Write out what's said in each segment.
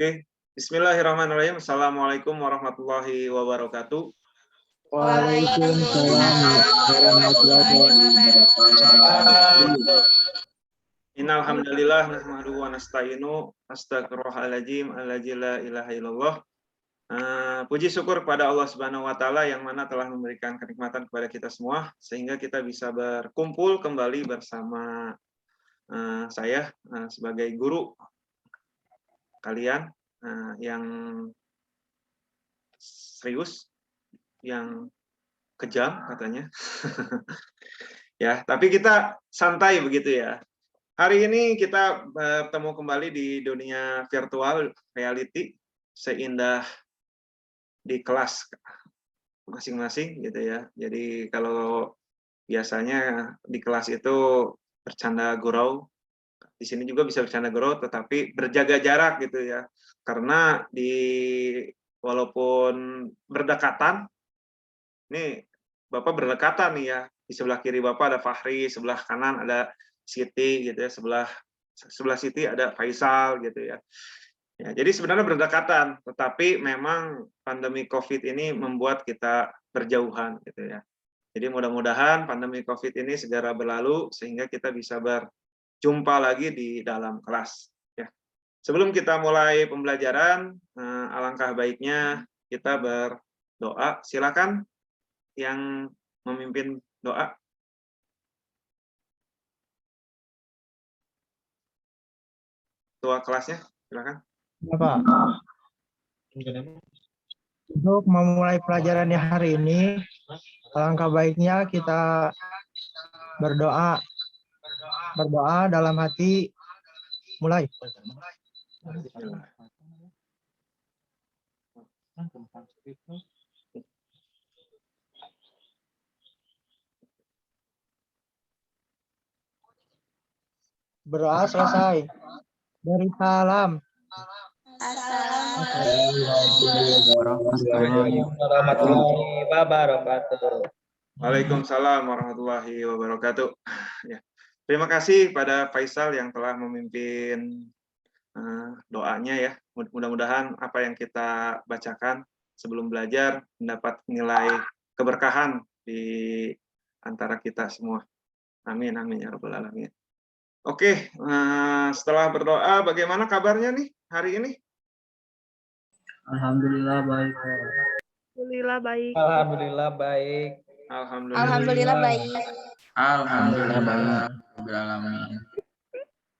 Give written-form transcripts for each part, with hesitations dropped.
Oke, Bismillahirrahmanirrahim. Assalamualaikum warahmatullahi wabarakatuh. Waalaikumsalam warahmatullahi wabarakatuh. Innal hamdalillah nahmaduhu wa nasta'inu astagfirullahaladzim allazi la ilaha illallah. Puji syukur kepada Allah Subhanahu wa taala yang mana telah memberikan kenikmatan kepada kita semua sehingga kita bisa berkumpul kembali bersama saya sebagai guru kalian yang serius, yang kejam katanya. Ya, tapi kita santai begitu ya. Hari ini kita bertemu kembali di dunia virtual reality, seindah di kelas masing-masing gitu ya. Jadi kalau biasanya di kelas itu bercanda gurau, di sini juga bisa bercanda gurau, tetapi berjaga jarak gitu ya. Karena walaupun berdekatan, ini Bapak berdekatan nih ya. Di sebelah kiri Bapak ada Fahri, sebelah kanan ada Siti gitu ya, sebelah Siti ada Faisal gitu ya. Ya, jadi sebenarnya berdekatan, tetapi memang pandemi Covid ini membuat kita berjauhan gitu ya. Jadi mudah-mudahan pandemi Covid ini segera berlalu sehingga kita bisa berjumpa lagi di dalam kelas ya. Sebelum kita mulai pembelajaran, alangkah baiknya kita berdoa. Silakan yang memimpin doa. Ketua kelasnya, silakan. Bapak, untuk memulai pelajarannya hari ini, alangkah baiknya kita berdoa dalam hati. Mulai. Berdoa selesai. Dari salam. Assalamualaikum warahmatullahi wabarakatuh. Waalaikumsalam warahmatullahi wabarakatuh. Ya. Terima kasih pada Faisal yang telah memimpin doanya ya. Mudah-mudahan apa yang kita bacakan sebelum belajar mendapat nilai keberkahan di antara kita semua. Amin, amin ya rabbal alamin. Oke, setelah berdoa, bagaimana kabarnya nih hari ini? Alhamdulillah baik. Alhamdulillah baik. Alhamdulillah baik. Alhamdulillah baik. Alhamdulillah baik.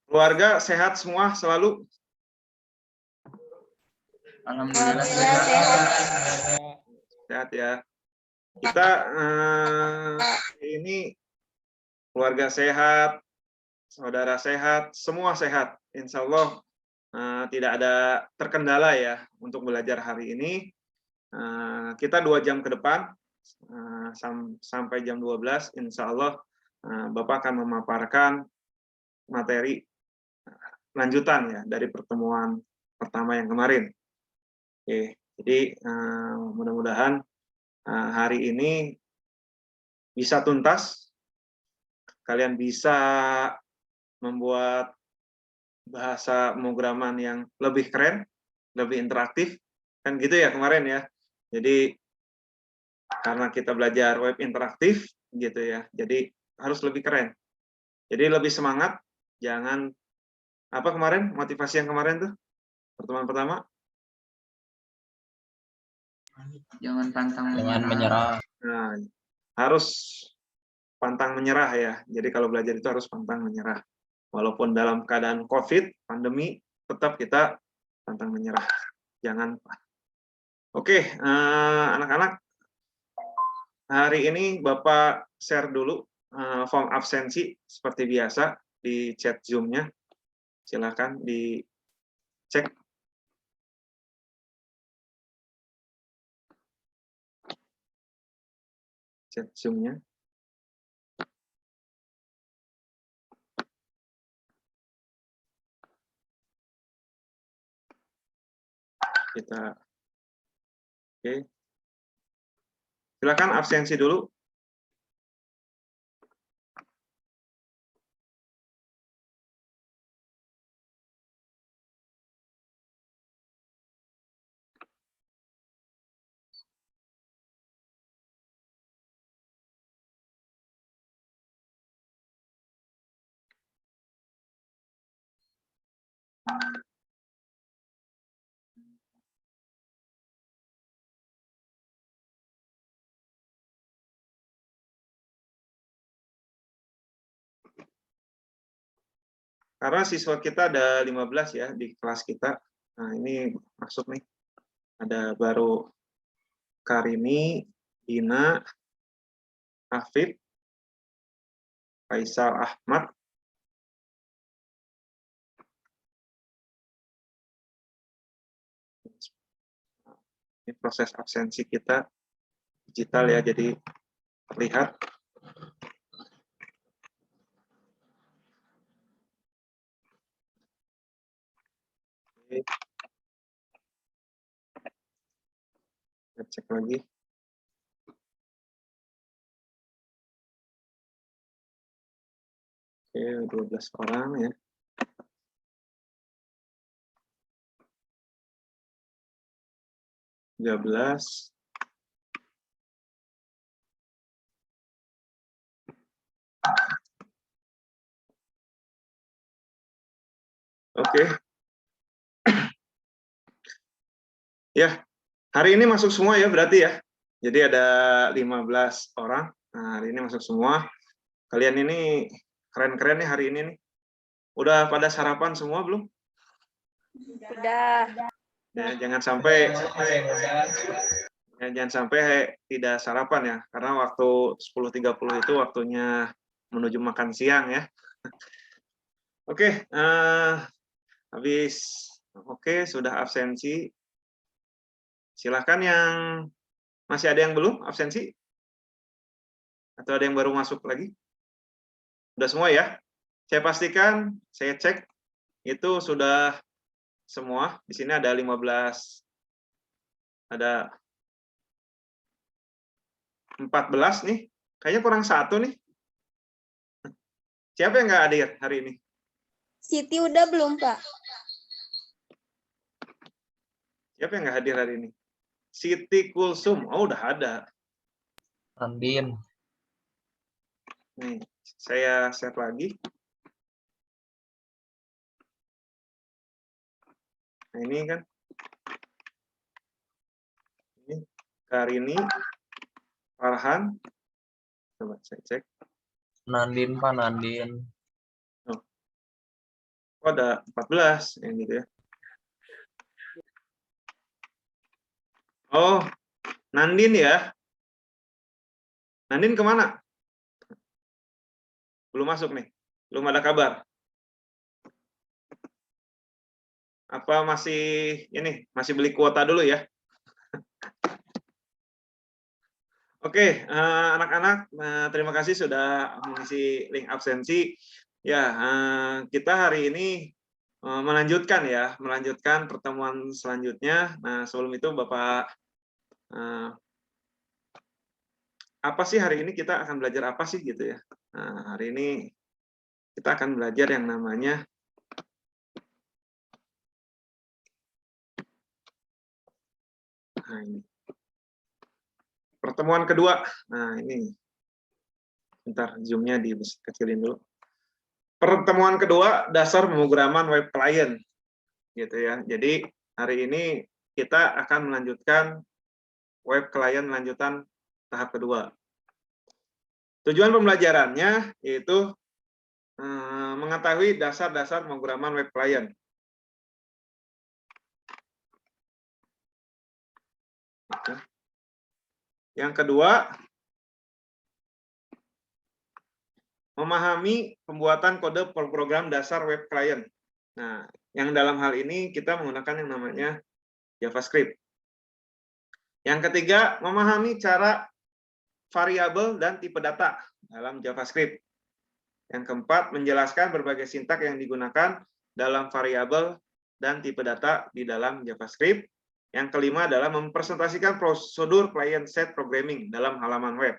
Keluarga sehat semua selalu? Alhamdulillah sehat. Sehat ya. Kita ini keluarga sehat, saudara sehat, semua sehat. Insya Allah tidak ada terkendala ya untuk belajar hari ini. Kita 2 jam ke depan sampai jam 12, insya Allah Bapak akan memaparkan materi lanjutan ya dari pertemuan pertama yang kemarin. Oke, jadi mudah-mudahan hari ini bisa tuntas, kalian bisa membuat bahasa pemrograman yang lebih keren, lebih interaktif, kan gitu ya kemarin ya. Jadi karena kita belajar web interaktif gitu ya, jadi harus lebih keren. Jadi lebih semangat, jangan apa kemarin motivasi yang kemarin tuh pertemuan pertama. Jangan pantang menyerah. Nah, harus pantang menyerah ya. Jadi kalau belajar itu harus pantang menyerah. Walaupun dalam keadaan COVID, pandemi, tetap kita pantang menyerah. Jangan. Oke, anak-anak, hari ini Bapak share dulu form absensi seperti biasa di chat Zoom-nya. Silakan dicek. Chat Zoom-nya. Kita oke. Silakan absensi dulu. karena siswa kita ada 15 ya di kelas kita. Nah, ini masuk nih. Ada baru Karini, Dina, Afif, Faisal Ahmad, ini proses absensi kita digital ya, jadi terlihat. Oke. Kita cek lagi. Oke, 12 orang ya. Tiga belas. Oke. Ya, hari ini masuk semua ya berarti ya. Jadi ada 15 orang. Nah, hari ini masuk semua. Kalian ini keren-keren nih hari ini nih. Udah pada sarapan semua belum? Udah. Ya, jangan sampai tidak sarapan ya, karena waktu 10.30 itu waktunya menuju makan siang ya. Oke, habis oke, sudah absensi. Silahkan yang masih ada yang belum absensi? Atau ada yang baru masuk lagi? Sudah semua ya? Saya pastikan, saya cek, itu sudah semua. Di sini ada 15, ada 14 nih. Kayaknya kurang satu nih. Siapa yang nggak hadir hari ini? Siti udah belum, Pak? Siapa yang nggak hadir hari ini? Siti Kulsum. Oh, udah ada. Andin. Nih, saya share lagi. Nah, ini kan. Ini Karini, Farhan. Coba saya cek. Nandin, Pak, Nandin. Oh, ada 14 yang gitu ya. Oh, Nandin ya. Nandin kemana? Belum masuk nih. Belum ada kabar. Apa masih masih beli kuota dulu ya? Oke, anak-anak, terima kasih sudah mengisi link absensi. Ya, kita hari ini melanjutkan pertemuan selanjutnya. Nah, sebelum itu Bapak, apa sih hari ini kita akan belajar apa sih gitu ya? Nah, hari ini kita akan belajar yang namanya ini. Pertemuan kedua. Nah, ini. Bentar, zoom-nya dikecilin dulu. Pertemuan kedua, dasar pemrograman web client. Gitu ya. Jadi, hari ini kita akan melanjutkan web client lanjutan tahap kedua. Tujuan pembelajarannya yaitu mengetahui dasar-dasar pemrograman web client. Yang kedua, memahami pembuatan kode program dasar web client. Nah, yang dalam hal ini kita menggunakan yang namanya JavaScript. Yang ketiga, memahami cara variabel dan tipe data dalam JavaScript. Yang keempat, menjelaskan berbagai sintak yang digunakan dalam variabel dan tipe data di dalam JavaScript. Yang kelima adalah mempresentasikan prosedur client-side programming dalam halaman web.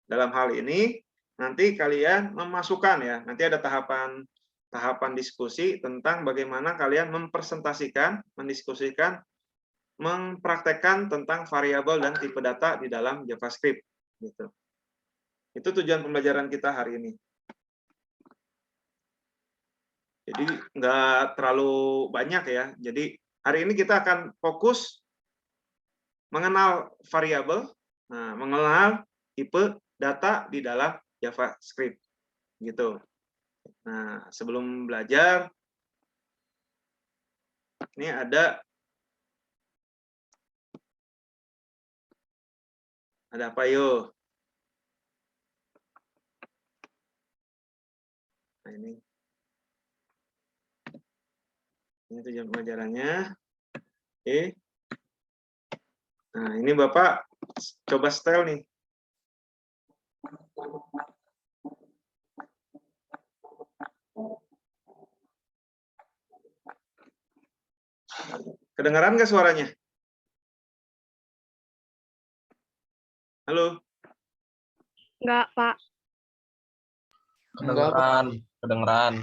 Dalam hal ini, nanti kalian memasukkan ya, nanti ada tahapan diskusi tentang bagaimana kalian mempresentasikan, mendiskusikan, mempraktekkan tentang variabel dan tipe data di dalam JavaScript. Gitu. Itu tujuan pembelajaran kita hari ini. Jadi nggak terlalu banyak ya. Jadi hari ini kita akan fokus mengenal variabel, mengenal tipe data di dalam JavaScript. Gitu. Nah, sebelum belajar, ini ada apa yuk? Nah, ini tujuan pelajarannya. Oke. Nah, ini Bapak coba setel nih. Kedengaran nggak suaranya? Halo? Enggak, Pak. Kedengeran. Kedengeran.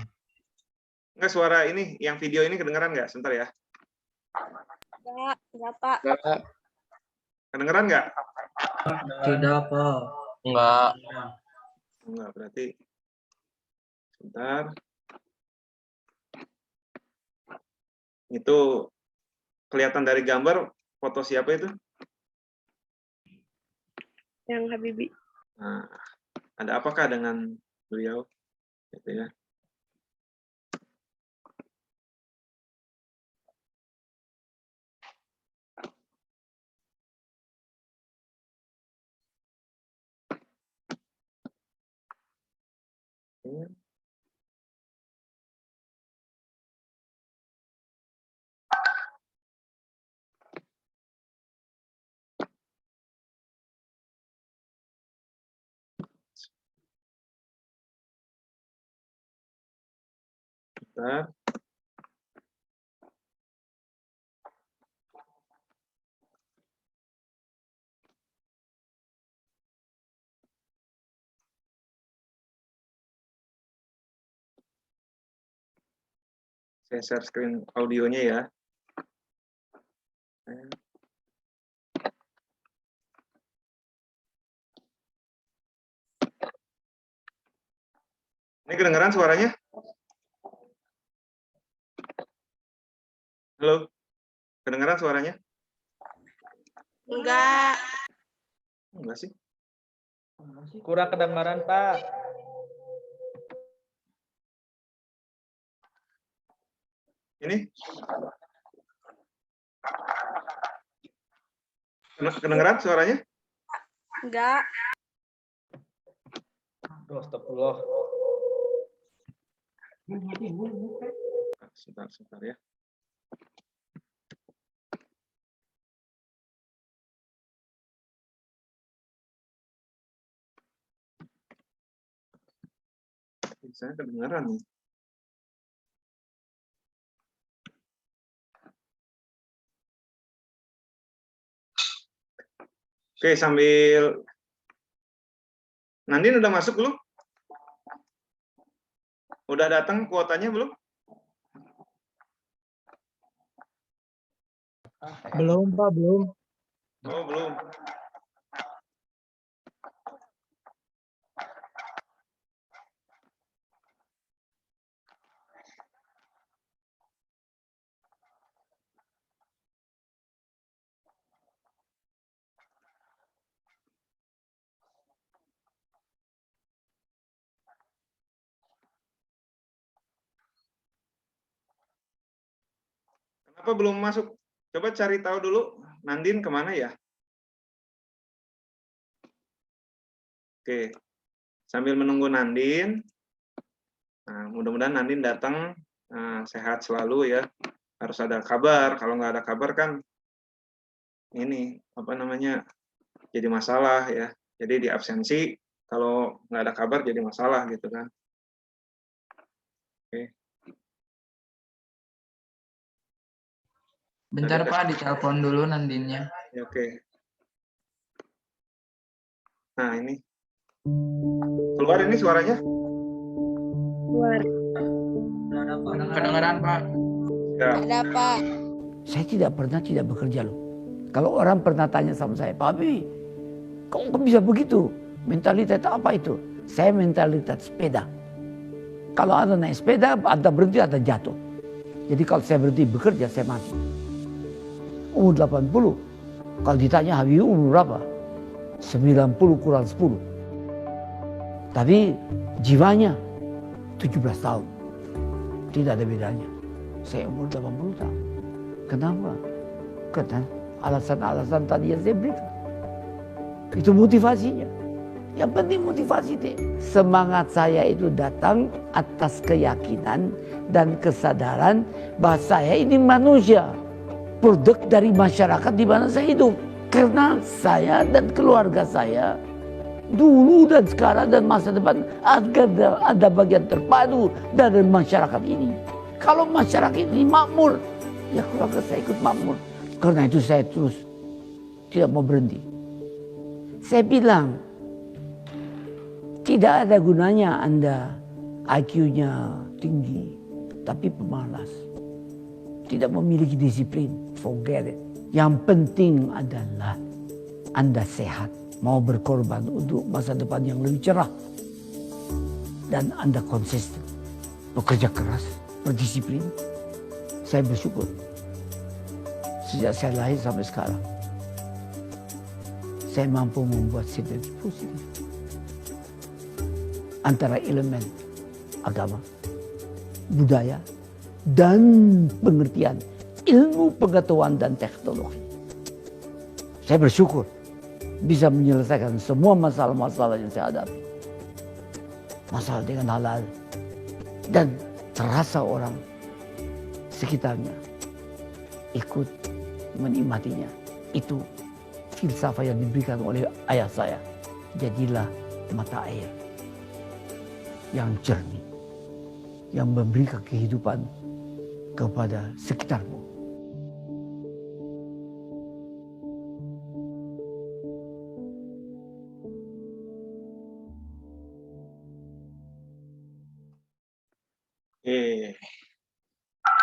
Nggak, suara ini, yang video ini kedengaran nggak? Sebentar ya. Enggak, Pak. Kedengeran nggak? Tidak, Pak. Enggak. Enggak, berarti. Sebentar. Itu kelihatan dari gambar foto siapa itu? Yang Habibie. Nah, ada apakah dengan beliau? Gitu ya. Bentar. Saya share screen audionya ya. Ini kedengaran suaranya? Halo? Kedengaran suaranya? Enggak. Enggak sih. Kurang kedengaran, Pak. Ini? Kedengaran suaranya? Enggak. Aduh, astagfirullah. Sebentar ya. Saya kedengaran nih. Oke, sambil Nandin udah masuk belum? Udah datang kuotanya belum? Belum, Pak, belum. Oh, belum. Kenapa belum masuk? Coba cari tahu dulu, Nandin kemana ya? Oke, sambil menunggu Nandin, nah, mudah-mudahan Nandin datang sehat selalu ya. Harus ada kabar. Kalau nggak ada kabar kan ini apa namanya jadi masalah ya. Jadi di absensi kalau nggak ada kabar jadi masalah gitu kan. Oke. Bentar Tadi Pak, ditelepon dulu Nandinnya. Ya, oke. Nah ini keluar ini suaranya? Keluar. Kedengeran Pak? Ya. Ada, Pak. Saya tidak pernah tidak bekerja loh. Kalau orang pernah tanya sama saya, Pak Habibie, kamu kok bisa begitu? Mentalitas apa itu? Saya mentalitas sepeda. Kalau Anda naik sepeda, Anda berhenti, Anda jatuh. Jadi kalau saya berhenti bekerja, saya mati. Umur 80. Kalau ditanya Habibie umur berapa? 90 kurang 10. Tapi jiwanya 17 tahun. Tidak ada bedanya. Saya umur 80 tahun. Kenapa? Karena alasan-alasan tadi yang saya berikan. Itu motivasinya. Yang penting motivasi deh. Semangat saya itu datang atas keyakinan dan kesadaran bahwa saya ini manusia. Produk dari masyarakat di mana saya hidup. Karena saya dan keluarga saya dulu dan sekarang dan masa depan agar ada bagian terpadu dari masyarakat ini. Kalau masyarakat ini makmur, ya keluarga saya ikut makmur. Karena itu saya terus tidak mau berhenti. Saya bilang, tidak ada gunanya Anda IQ-nya tinggi, tapi pemalas. Tidak memiliki disiplin, forget it. Yang penting adalah Anda sehat, mau berkorban untuk masa depan yang lebih cerah. Dan Anda konsisten, bekerja keras, berdisiplin. Saya bersyukur. Sejak saya lahir sampai sekarang, saya mampu membuat sinergi positif antara elemen agama, budaya, dan pengertian ilmu pengetahuan dan teknologi. Saya bersyukur bisa menyelesaikan semua masalah-masalah yang saya hadapi. Masalah dengan halal. Dan terasa orang sekitarnya ikut menikmatinya. Itu filsafat yang diberikan oleh ayah saya. Jadilah mata air yang jernih, yang memberikan kehidupan kepada sekitarmu.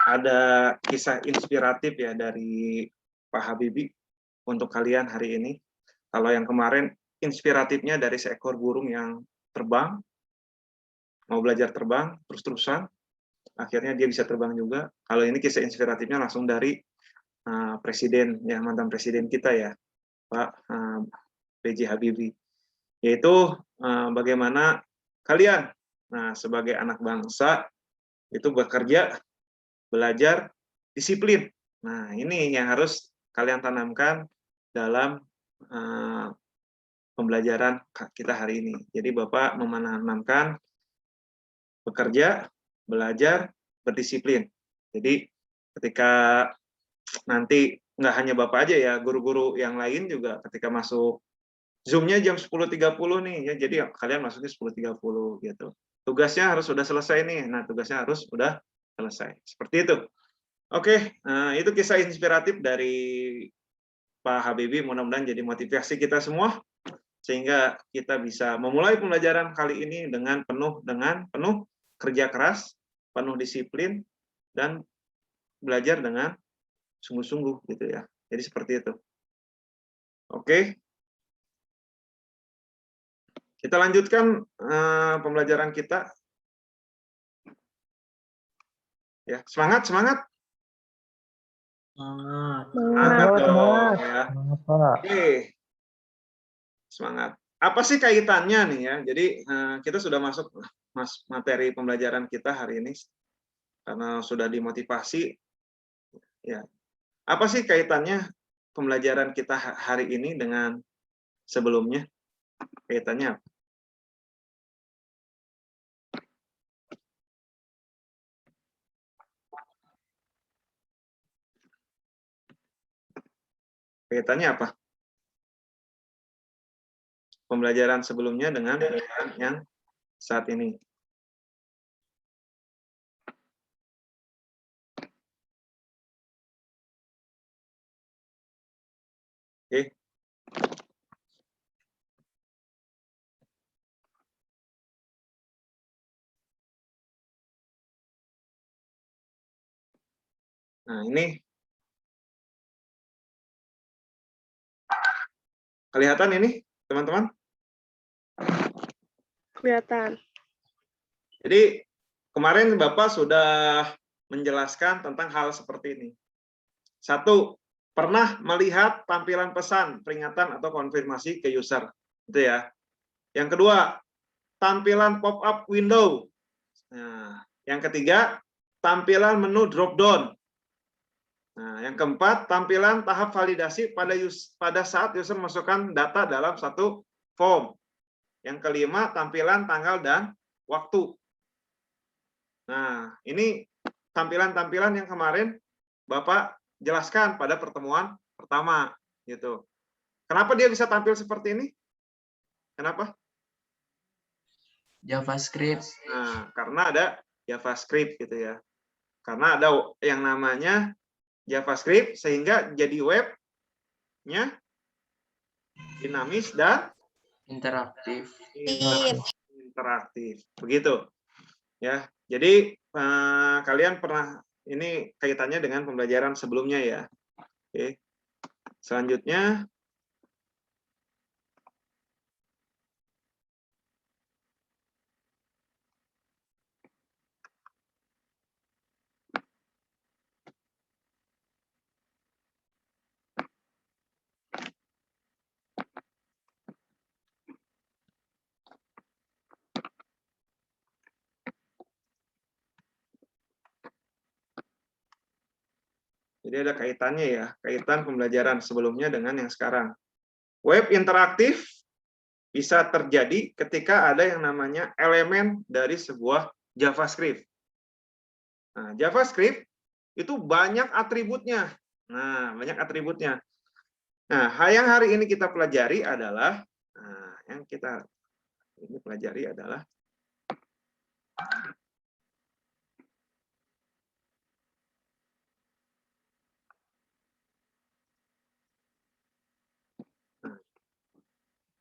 Ada kisah inspiratif ya dari Pak Habibie untuk kalian hari ini. Kalau yang kemarin inspiratifnya dari seekor burung yang terbang, mau belajar terbang terus-terusan, akhirnya dia bisa terbang juga. Kalau ini kisah inspiratifnya langsung dari presiden, ya mantan presiden kita ya, Pak B.J. Habibie, yaitu bagaimana kalian, sebagai anak bangsa itu bekerja, belajar, disiplin. Nah ini yang harus kalian tanamkan dalam pembelajaran kita hari ini. Jadi Bapak menanamkan bekerja, belajar, berdisiplin. Jadi ketika nanti nggak hanya Bapak aja ya, guru-guru yang lain juga ketika masuk Zoom-nya jam 10.30 nih, ya, jadi kalian masuknya 10.30 gitu. Tugasnya harus sudah selesai nih, nah tugasnya harus sudah selesai. Seperti itu. Oke, itu kisah inspiratif dari Pak Habibie, mudah-mudahan jadi motivasi kita semua, sehingga kita bisa memulai pembelajaran kali ini dengan penuh kerja keras, penuh disiplin, dan belajar dengan sungguh-sungguh gitu ya. Jadi seperti itu. Oke. Kita lanjutkan pembelajaran kita. Ya, semangat. Semangat. Semangat dong, ya. Oke. Semangat. Apa sih kaitannya nih ya? Jadi kita sudah masuk materi pembelajaran kita hari ini karena sudah dimotivasi. Ya. Apa sih kaitannya pembelajaran kita hari ini dengan sebelumnya? Kaitannya apa? Kaitannya apa? Pembelajaran sebelumnya dengan yang saat ini. Oke. Nah, ini kelihatan ini, teman-teman? Kelihatan. Jadi, kemarin Bapak sudah menjelaskan tentang hal seperti ini. 1, pernah melihat tampilan pesan, peringatan, atau konfirmasi ke user. Itu ya. Yang kedua, tampilan pop-up window. Nah, yang ketiga, tampilan menu drop down. Nah, yang keempat, tampilan tahap validasi pada saat user masukkan data dalam satu form. Yang kelima, tampilan tanggal dan waktu. Nah, ini tampilan-tampilan yang kemarin Bapak jelaskan pada pertemuan pertama, gitu. Kenapa dia bisa tampil seperti ini? Kenapa? JavaScript. Nah, karena ada JavaScript gitu ya. Karena ada yang namanya JavaScript sehingga jadi webnya dinamis dan Interaktif. interaktif. Begitu. Ya. Jadi kalian pernah ini kaitannya dengan pembelajaran sebelumnya ya. Oke. Selanjutnya jadi ada kaitannya ya, kaitan pembelajaran sebelumnya dengan yang sekarang. Web interaktif bisa terjadi ketika ada yang namanya elemen dari sebuah JavaScript. Nah, JavaScript itu banyak atributnya. Nah, banyak atributnya. Nah, yang hari ini kita pelajari adalah,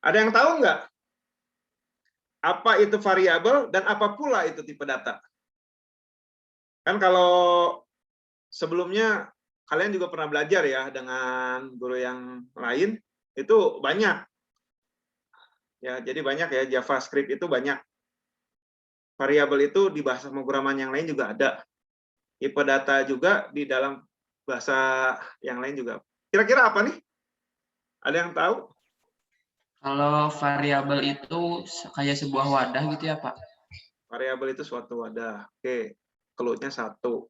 ada yang tahu nggak? Apa itu variabel dan apa pula itu tipe data? Kan kalau sebelumnya kalian juga pernah belajar ya dengan guru yang lain, itu banyak. Ya, jadi banyak ya, JavaScript itu banyak. Variabel itu di bahasa pemrograman yang lain juga ada. Tipe data juga di dalam bahasa yang lain juga. Kira-kira apa nih? Ada yang tahu? Kalau variabel itu kayak sebuah wadah gitu ya, Pak? Variabel itu suatu wadah. Oke, clue-nya satu.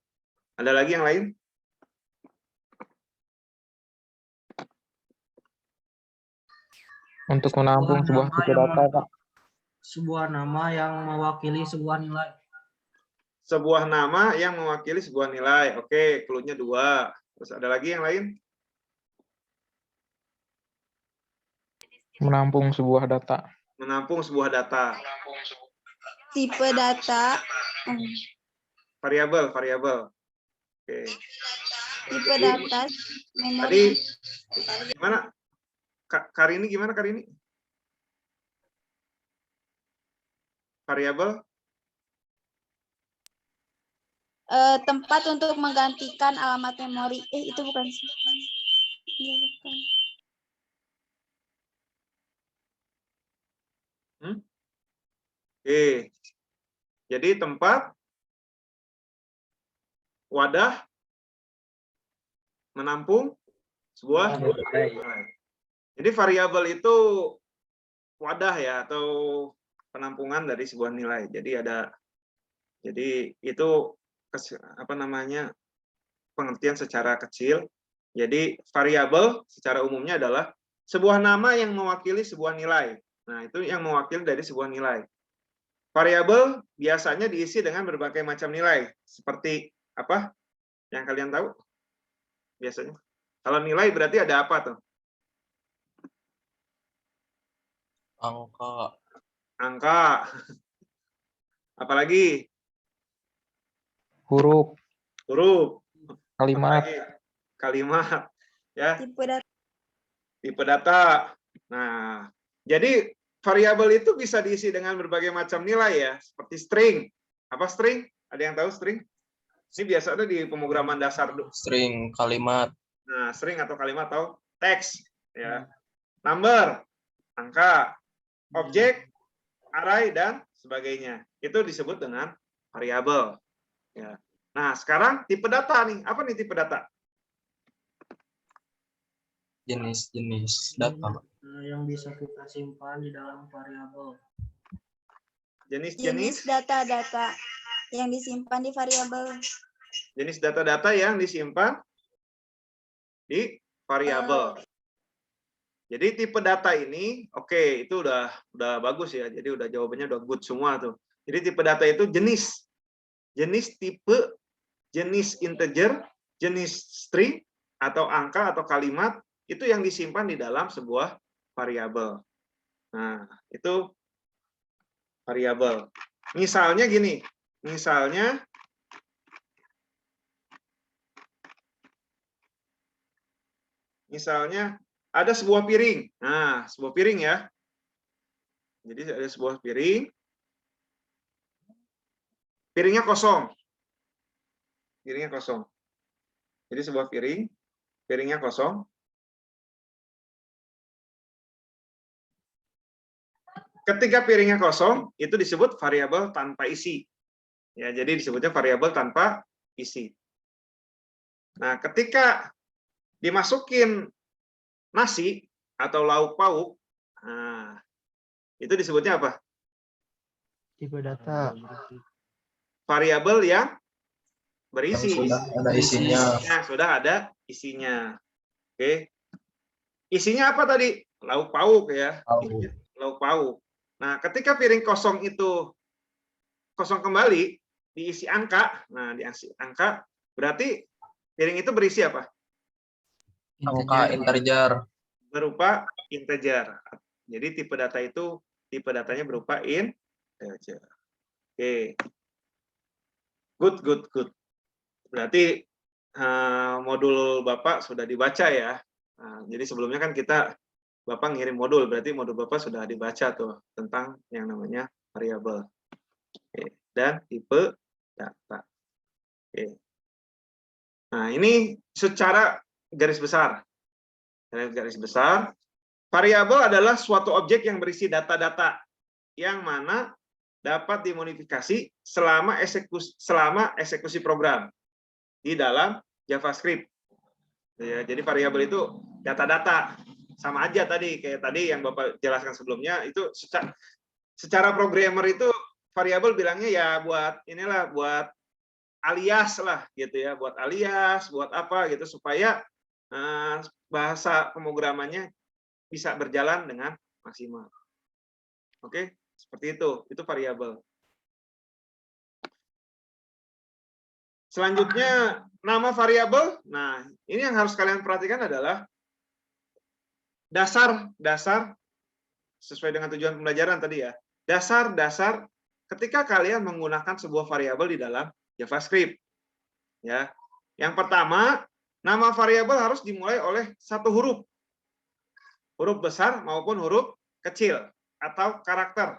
Ada lagi yang lain? Untuk menampung sebuah tipe data, Pak. Sebuah nama yang mewakili sebuah nilai. Sebuah nama yang mewakili sebuah nilai. Oke, clue-nya dua. Terus ada lagi yang lain? Menampung sebuah data. Menampung sebuah data. Tipe data. Variabel. Oke. Tipe data. Tadi Memori. gimana? Karini gimana Karini? Variabel? Tempat untuk menggantikan alamat memori. Itu bukan sih. Iya, bukan. Oke. Jadi tempat, wadah, menampung sebuah nilai. Jadi variabel itu wadah ya atau penampungan dari sebuah nilai. Jadi itu apa namanya pengertian secara kecil. Jadi variabel secara umumnya adalah sebuah nama yang mewakili sebuah nilai. Nah, itu yang mewakili dari sebuah nilai. Variabel biasanya diisi dengan berbagai macam nilai. Seperti apa? Yang kalian tahu? Biasanya. Kalau nilai berarti ada apa tuh? Angka. Apalagi? Huruf, Kalimat. kalimat, Kalimat. Ya. Tipe data. Tipe data. Nah, jadi variabel itu bisa diisi dengan berbagai macam nilai ya, seperti string. Apa string? Ada yang tahu string? Ini biasanya di pemrograman dasar. String, kalimat. Nah, string atau kalimat atau teks ya. Number, angka, objek, array dan sebagainya. Itu disebut dengan variabel. Ya. Nah, sekarang tipe data nih. Apa nih tipe data? Jenis-jenis data. Yang bisa kita simpan di dalam variabel. Jenis Jenis-jenis data-data. Yang disimpan di variabel. Jenis data-data yang disimpan di variabel. Jadi tipe data ini, oke, itu udah bagus ya. Jadi udah jawabannya udah good semua tuh. Jadi tipe data itu jenis tipe, jenis integer, jenis string atau angka atau kalimat itu yang disimpan di dalam sebuah variabel. Nah, itu variabel. Misalnya gini, misalnya ada sebuah piring. Nah, sebuah piring ya. Jadi ada sebuah piring. Piringnya kosong. Piringnya kosong. Jadi sebuah piring, piringnya kosong. Ketika piringnya kosong, itu disebut variabel tanpa isi. Ya, jadi disebutnya variabel tanpa isi. Nah, ketika dimasukin nasi atau lauk pauk, nah, itu disebutnya apa? Tipe data. Variabel yang berisi. Sudah ada isinya. Nah, sudah ada isinya. Oke. Isinya apa tadi? Lauk pauk ya. Pauk. Lauk pauk. Nah, ketika piring kosong itu kosong kembali, diisi angka. Nah, diisi angka, berarti piring itu berisi apa? Angka integer. Berupa integer. Jadi tipe data itu, tipe datanya berupa integer. Oke. Good. Berarti modul Bapak sudah dibaca ya. Nah, jadi sebelumnya kan Bapak ngirim modul, berarti modul Bapak sudah dibaca tuh tentang yang namanya variabel. Oke. Dan tipe data. Oke. Nah, ini secara garis besar. Garis besar, variabel adalah suatu objek yang berisi data-data yang mana dapat dimodifikasi selama eksekusi program di dalam JavaScript. Ya, jadi variabel itu data-data, sama aja kayak tadi yang Bapak jelaskan sebelumnya, itu secara programmer itu variabel bilangnya ya buat alias lah gitu ya, buat alias, buat apa gitu supaya bahasa pemrogramannya bisa berjalan dengan maksimal. Oke, seperti itu variabel. Selanjutnya, nama variabel. Nah, ini yang harus kalian perhatikan adalah dasar sesuai dengan tujuan pembelajaran tadi ya. Dasar ketika kalian menggunakan sebuah variabel di dalam JavaScript. Ya. Yang pertama, nama variabel harus dimulai oleh satu huruf. Huruf besar maupun huruf kecil atau karakter.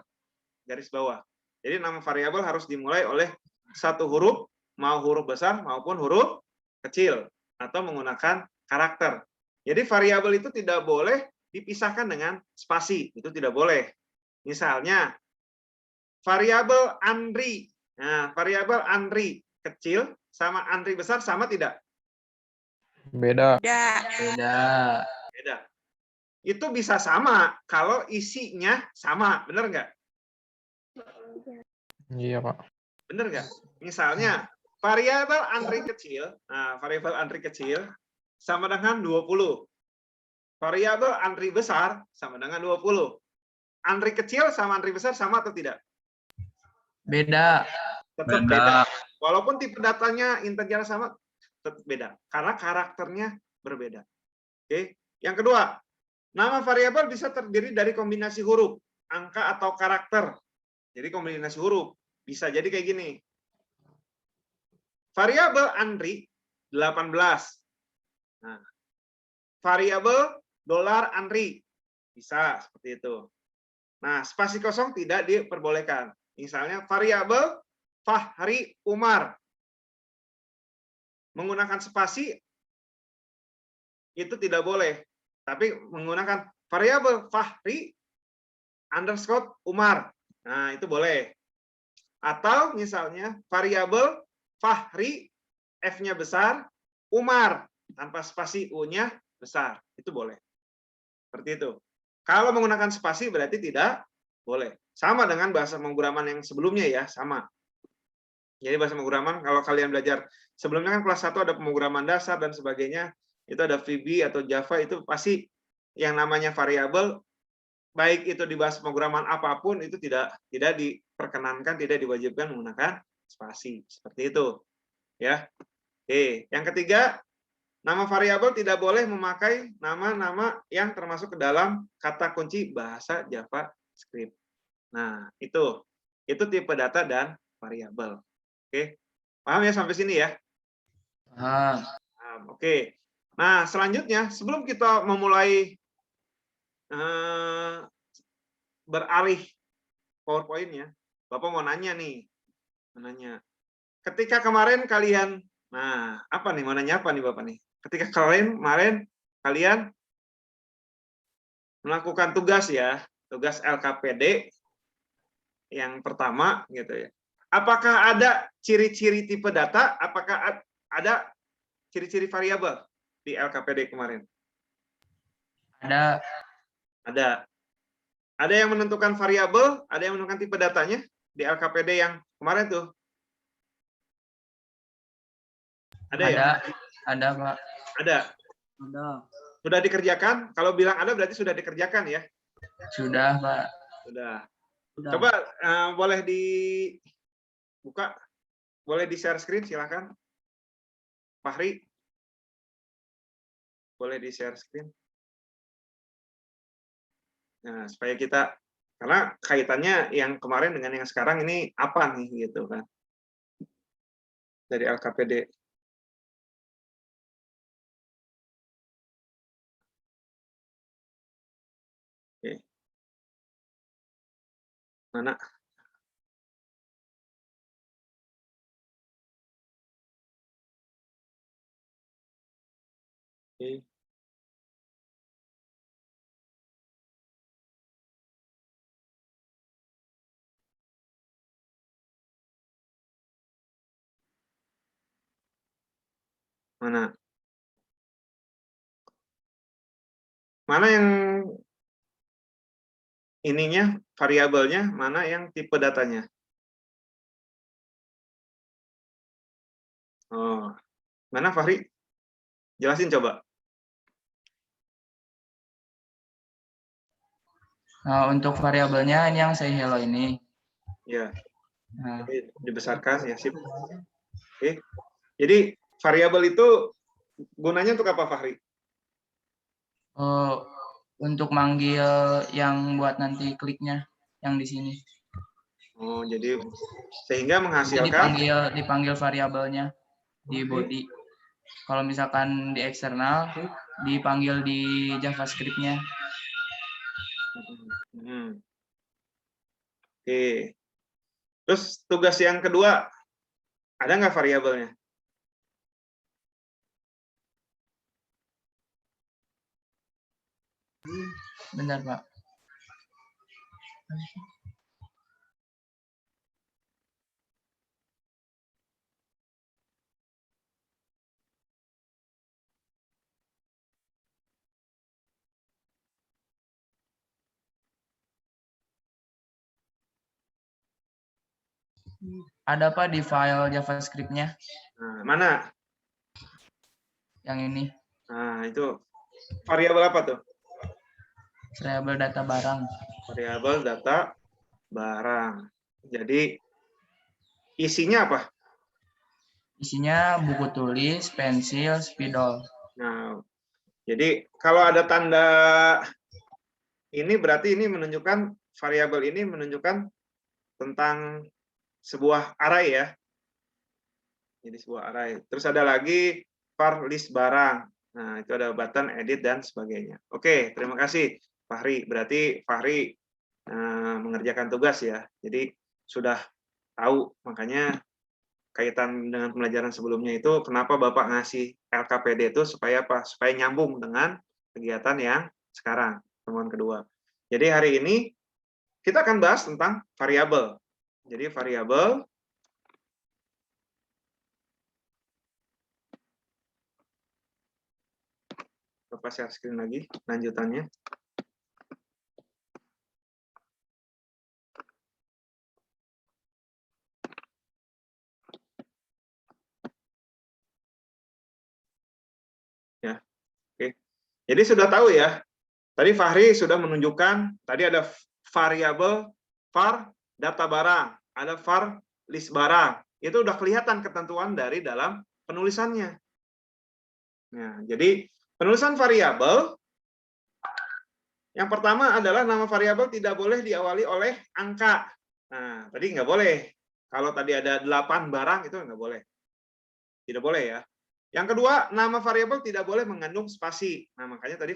Garis bawah. Jadi nama variabel harus dimulai oleh satu huruf, mau huruf besar maupun huruf kecil atau menggunakan karakter. Jadi variabel itu tidak boleh dipisahkan dengan spasi, itu tidak boleh. Misalnya variabel Andri. Nah, variabel Andri kecil sama Andri besar sama tidak? Beda. Beda. Itu bisa sama kalau isinya sama, benar nggak? Iya, Pak. Benar nggak? Misalnya variabel Andri kecil, nah variabel Andri kecil sama dengan 20. Variabel Andri besar sama dengan 20. Andri kecil sama Andri besar sama atau tidak? Beda. Tetap beda. Walaupun tipe datanya integer sama, tetap beda. Karena karakternya berbeda. Oke. Yang kedua, nama variabel bisa terdiri dari kombinasi huruf, angka atau karakter. Jadi kombinasi huruf. Bisa jadi kayak gini. Variabel Andri 18. Nah, variabel $Andri bisa seperti itu. Nah, spasi kosong tidak diperbolehkan. Misalnya variabel Fahri Umar. Menggunakan spasi itu tidak boleh. Tapi menggunakan variabel Fahri underscore Umar. Nah, itu boleh. Atau misalnya variabel Fahri F-nya besar, Umar tanpa spasi U-nya besar. Itu boleh. Seperti itu. Kalau menggunakan spasi berarti tidak boleh. Sama dengan bahasa pemrograman yang sebelumnya ya, sama. Jadi bahasa pemrograman kalau kalian belajar sebelumnya kan kelas 1 ada pemrograman dasar dan sebagainya, itu ada VB atau Java, itu pasti yang namanya variabel, baik itu di bahasa pemrograman apapun itu tidak diperkenankan, tidak diwajibkan menggunakan spasi. Seperti itu. Ya. Oke, yang ketiga, nama variabel tidak boleh memakai nama-nama yang termasuk ke dalam kata kunci bahasa JavaScript. Nah, itu tipe data dan variabel. Oke. Paham ya sampai sini ya? Paham. Oke. Nah, selanjutnya sebelum kita memulai beralih PowerPoint-nya, Bapak mau nanya nih. Ketika kemarin kalian, nah, apa nih? Mau nanya apa nih Bapak nih? Ketika kemarin kalian melakukan tugas ya, tugas LKPD yang pertama gitu ya. Apakah ada ciri-ciri tipe data? Apakah ada ciri-ciri variabel di LKPD kemarin? Ada. Ada yang menentukan variabel, ada yang menentukan tipe datanya di LKPD yang kemarin tuh. Ada ya? Ada, Pak. Ada. Sudah dikerjakan? Kalau bilang ada berarti sudah dikerjakan ya? Sudah, Pak. Sudah. Coba boleh dibuka, boleh di share screen silakan. Fahri, boleh di share screen. Nah, supaya kita, karena kaitannya yang kemarin dengan yang sekarang ini apa nih gitu kan. Dari LKPD. Oke. Mana? Oke. Mana? Mana yang ininya, variabelnya, mana yang tipe datanya? Oh, mana Fahri? Jelasin coba. Nah, untuk variabelnya ini yang saya hello ini. Ya, Nah, jadi dibesarkan ya, sip. Oke. Jadi variabel itu gunanya untuk apa Fahri? untuk manggil yang buat nanti kliknya yang di sini. Oh, jadi sehingga Jadi menghasilkan dipanggil variabelnya di body. Kalau misalkan di eksternal dipanggil di JavaScript-nya. Oke. Terus tugas yang kedua, ada nggak variabelnya? Bentar, Pak. Ada Pak di file JavaScript-nya. Nah, mana? Yang ini. Nah, itu variabel apa tuh? Variabel data barang. Variabel data barang. Jadi isinya apa? Isinya buku tulis, pensil, spidol. Nah, jadi kalau ada tanda ini berarti ini menunjukkan variabel ini menunjukkan tentang sebuah array ya. Jadi sebuah array. Terus ada lagi var list barang. Nah, itu ada button edit dan sebagainya. Oke, terima kasih Fahri. Berarti Fahri mengerjakan tugas ya. Jadi sudah tahu, makanya kaitan dengan pembelajaran sebelumnya itu kenapa Bapak ngasih LKPD itu supaya apa? Supaya nyambung dengan kegiatan yang sekarang, pertemuan kedua. Jadi hari ini kita akan bahas tentang variabel. Jadi variabel Bapak share screen lagi lanjutannya. Jadi sudah tahu ya. Tadi Fahri sudah menunjukkan, tadi ada variabel var data barang, ada var list barang. Itu udah kelihatan ketentuan dari dalam penulisannya. Nah, jadi penulisan variabel yang pertama adalah nama variabel tidak boleh diawali oleh angka. Nah, tadi nggak boleh. Kalau tadi ada 8 barang itu nggak boleh. Tidak boleh ya. Yang kedua, nama variabel tidak boleh mengandung spasi. Nah, makanya tadi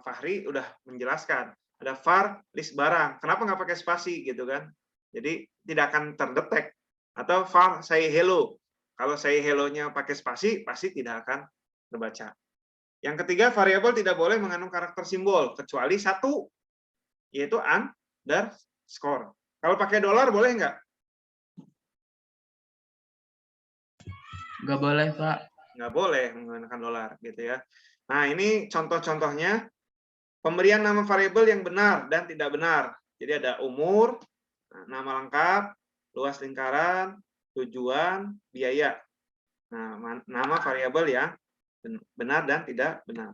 Fahri udah menjelaskan. Ada var list barang. Kenapa nggak pakai spasi gitu kan? Jadi tidak akan terdetek. Atau var say hello. Kalau say hello-nya pakai spasi, pasti tidak akan terbaca. Yang ketiga, variabel tidak boleh mengandung karakter simbol, kecuali satu, yaitu underscore. Kalau pakai dolar boleh nggak? Nggak boleh, Pak. Nggak boleh menggunakan dolar gitu ya. Nah, ini contoh-contohnya pemberian nama variabel yang benar dan tidak benar. Jadi ada umur, nama lengkap, luas lingkaran, tujuan, biaya. Nah, nama variabel yang benar dan tidak benar.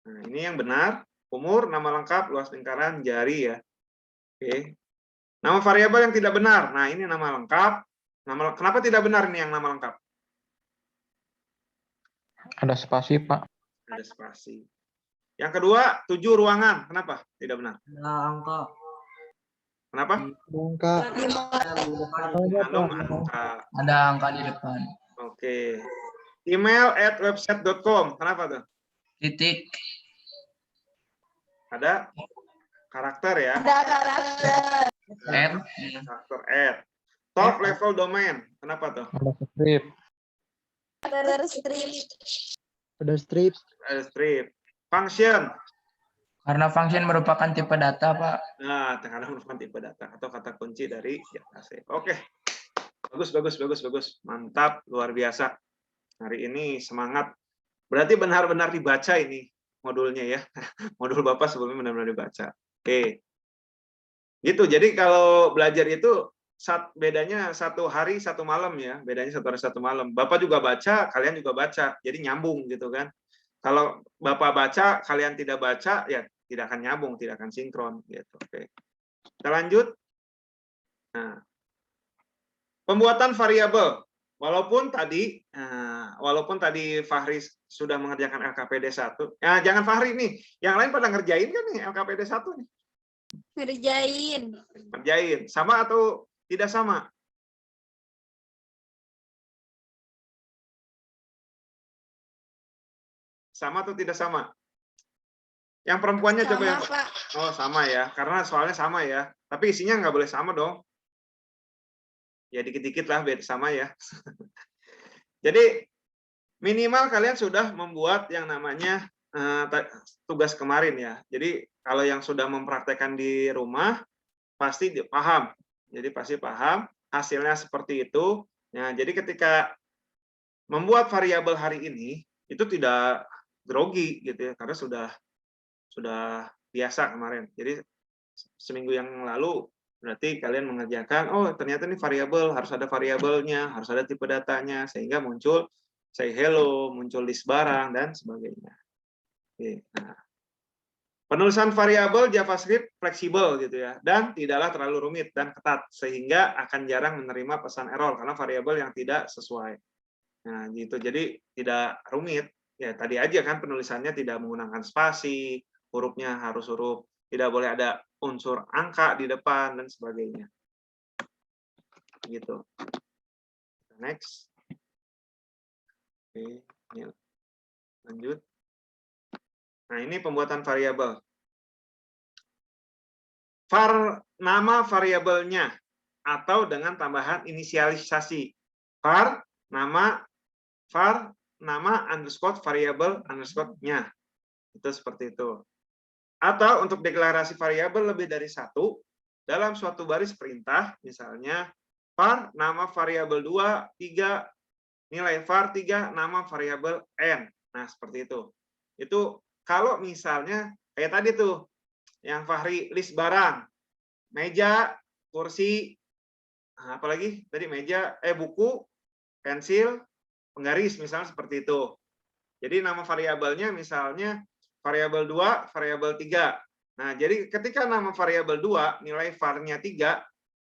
Nah, ini yang benar, umur, nama lengkap, luas lingkaran, jari ya. Oke. Nama variabel yang tidak benar. Nah, ini nama lengkap. Kenapa tidak benar ini yang nama lengkap? Ada spasi, Pak. Ada spasi. Yang kedua, 7 ruangan. Kenapa tidak benar? Ada angka. Kenapa? Angka. Mengandung angka. Ada angka di depan. Oke. Email@website.com. Kenapa tuh? Titik. Ada karakter ya. Ada karakter. Karakter add. Top level domain. Kenapa tuh? Ada strip. Karakter strip. Ada strip. Ada strip. Function. Karena function merupakan tipe data, Pak. Nah, karena merupakan tipe data atau kata kunci dari JavaScript. Oke. Bagus. Mantap, luar biasa. Hari ini semangat. Berarti benar-benar dibaca ini modulnya ya. Modul Bapak sebelumnya benar-benar dibaca. Oke. Gitu. Jadi kalau belajar itu bedanya 1 hari 1 malam ya. Bedanya 1 hari 1 malam. Bapak juga baca, kalian juga baca. Jadi nyambung gitu kan. Kalau Bapak baca, kalian tidak baca, ya tidak akan nyambung, tidak akan sinkron gitu. Oke. Kita lanjut. Nah, pembuatan variabel. Walaupun tadi Fahri sudah mengerjakan LKPD 1. Nah, jangan Fahri nih. Yang lain pada ngerjain kan nih LKPD 1 nih? Ngerjain. Sama atau tidak sama? Sama atau tidak sama? Yang perempuannya coba yang... Pak. Oh, sama ya. Karena soalnya sama ya. Tapi isinya nggak boleh sama dong. Ya dikit-dikit lah beda sama ya. Jadi minimal kalian sudah membuat yang namanya tugas kemarin ya. Jadi kalau yang sudah mempraktekkan di rumah pasti paham. Jadi pasti paham hasilnya seperti itu. Nah, jadi ketika membuat variabel hari ini itu tidak grogi gitu ya, karena sudah biasa kemarin. Jadi seminggu yang lalu berarti kalian mengerjakan, oh ternyata ini variabel, harus ada variabelnya, harus ada tipe datanya, sehingga muncul say hello, muncul list barang, dan sebagainya. Oke, nah. Penulisan variabel JavaScript fleksibel gitu ya, dan tidaklah terlalu rumit dan ketat, sehingga akan jarang menerima pesan error, karena variabel yang tidak sesuai. Nah gitu, jadi tidak rumit. Ya tadi aja kan penulisannya tidak menggunakan spasi, hurufnya harus huruf, tidak boleh ada unsur angka di depan dan sebagainya. Gitu. Next. Oke, ini lanjut. Nah, ini pembuatan variabel. Nama variabelnya atau dengan tambahan inisialisasi. Nama underscore variabel underscore-nya. Itu seperti itu. Atau untuk deklarasi variabel lebih dari 1 dalam suatu baris perintah, misalnya var nama variabel 2, 3, nilai var 3, nama variabel n. Nah, seperti itu. Itu kalau misalnya kayak tadi tuh, yang Fahri list barang, meja, kursi, apalagi tadi meja, buku, pensil, penggaris, misalnya seperti itu. Jadi nama variabelnya misalnya variabel 2, variabel 3. Nah, jadi ketika nama variabel 2 nilai var-nya 3,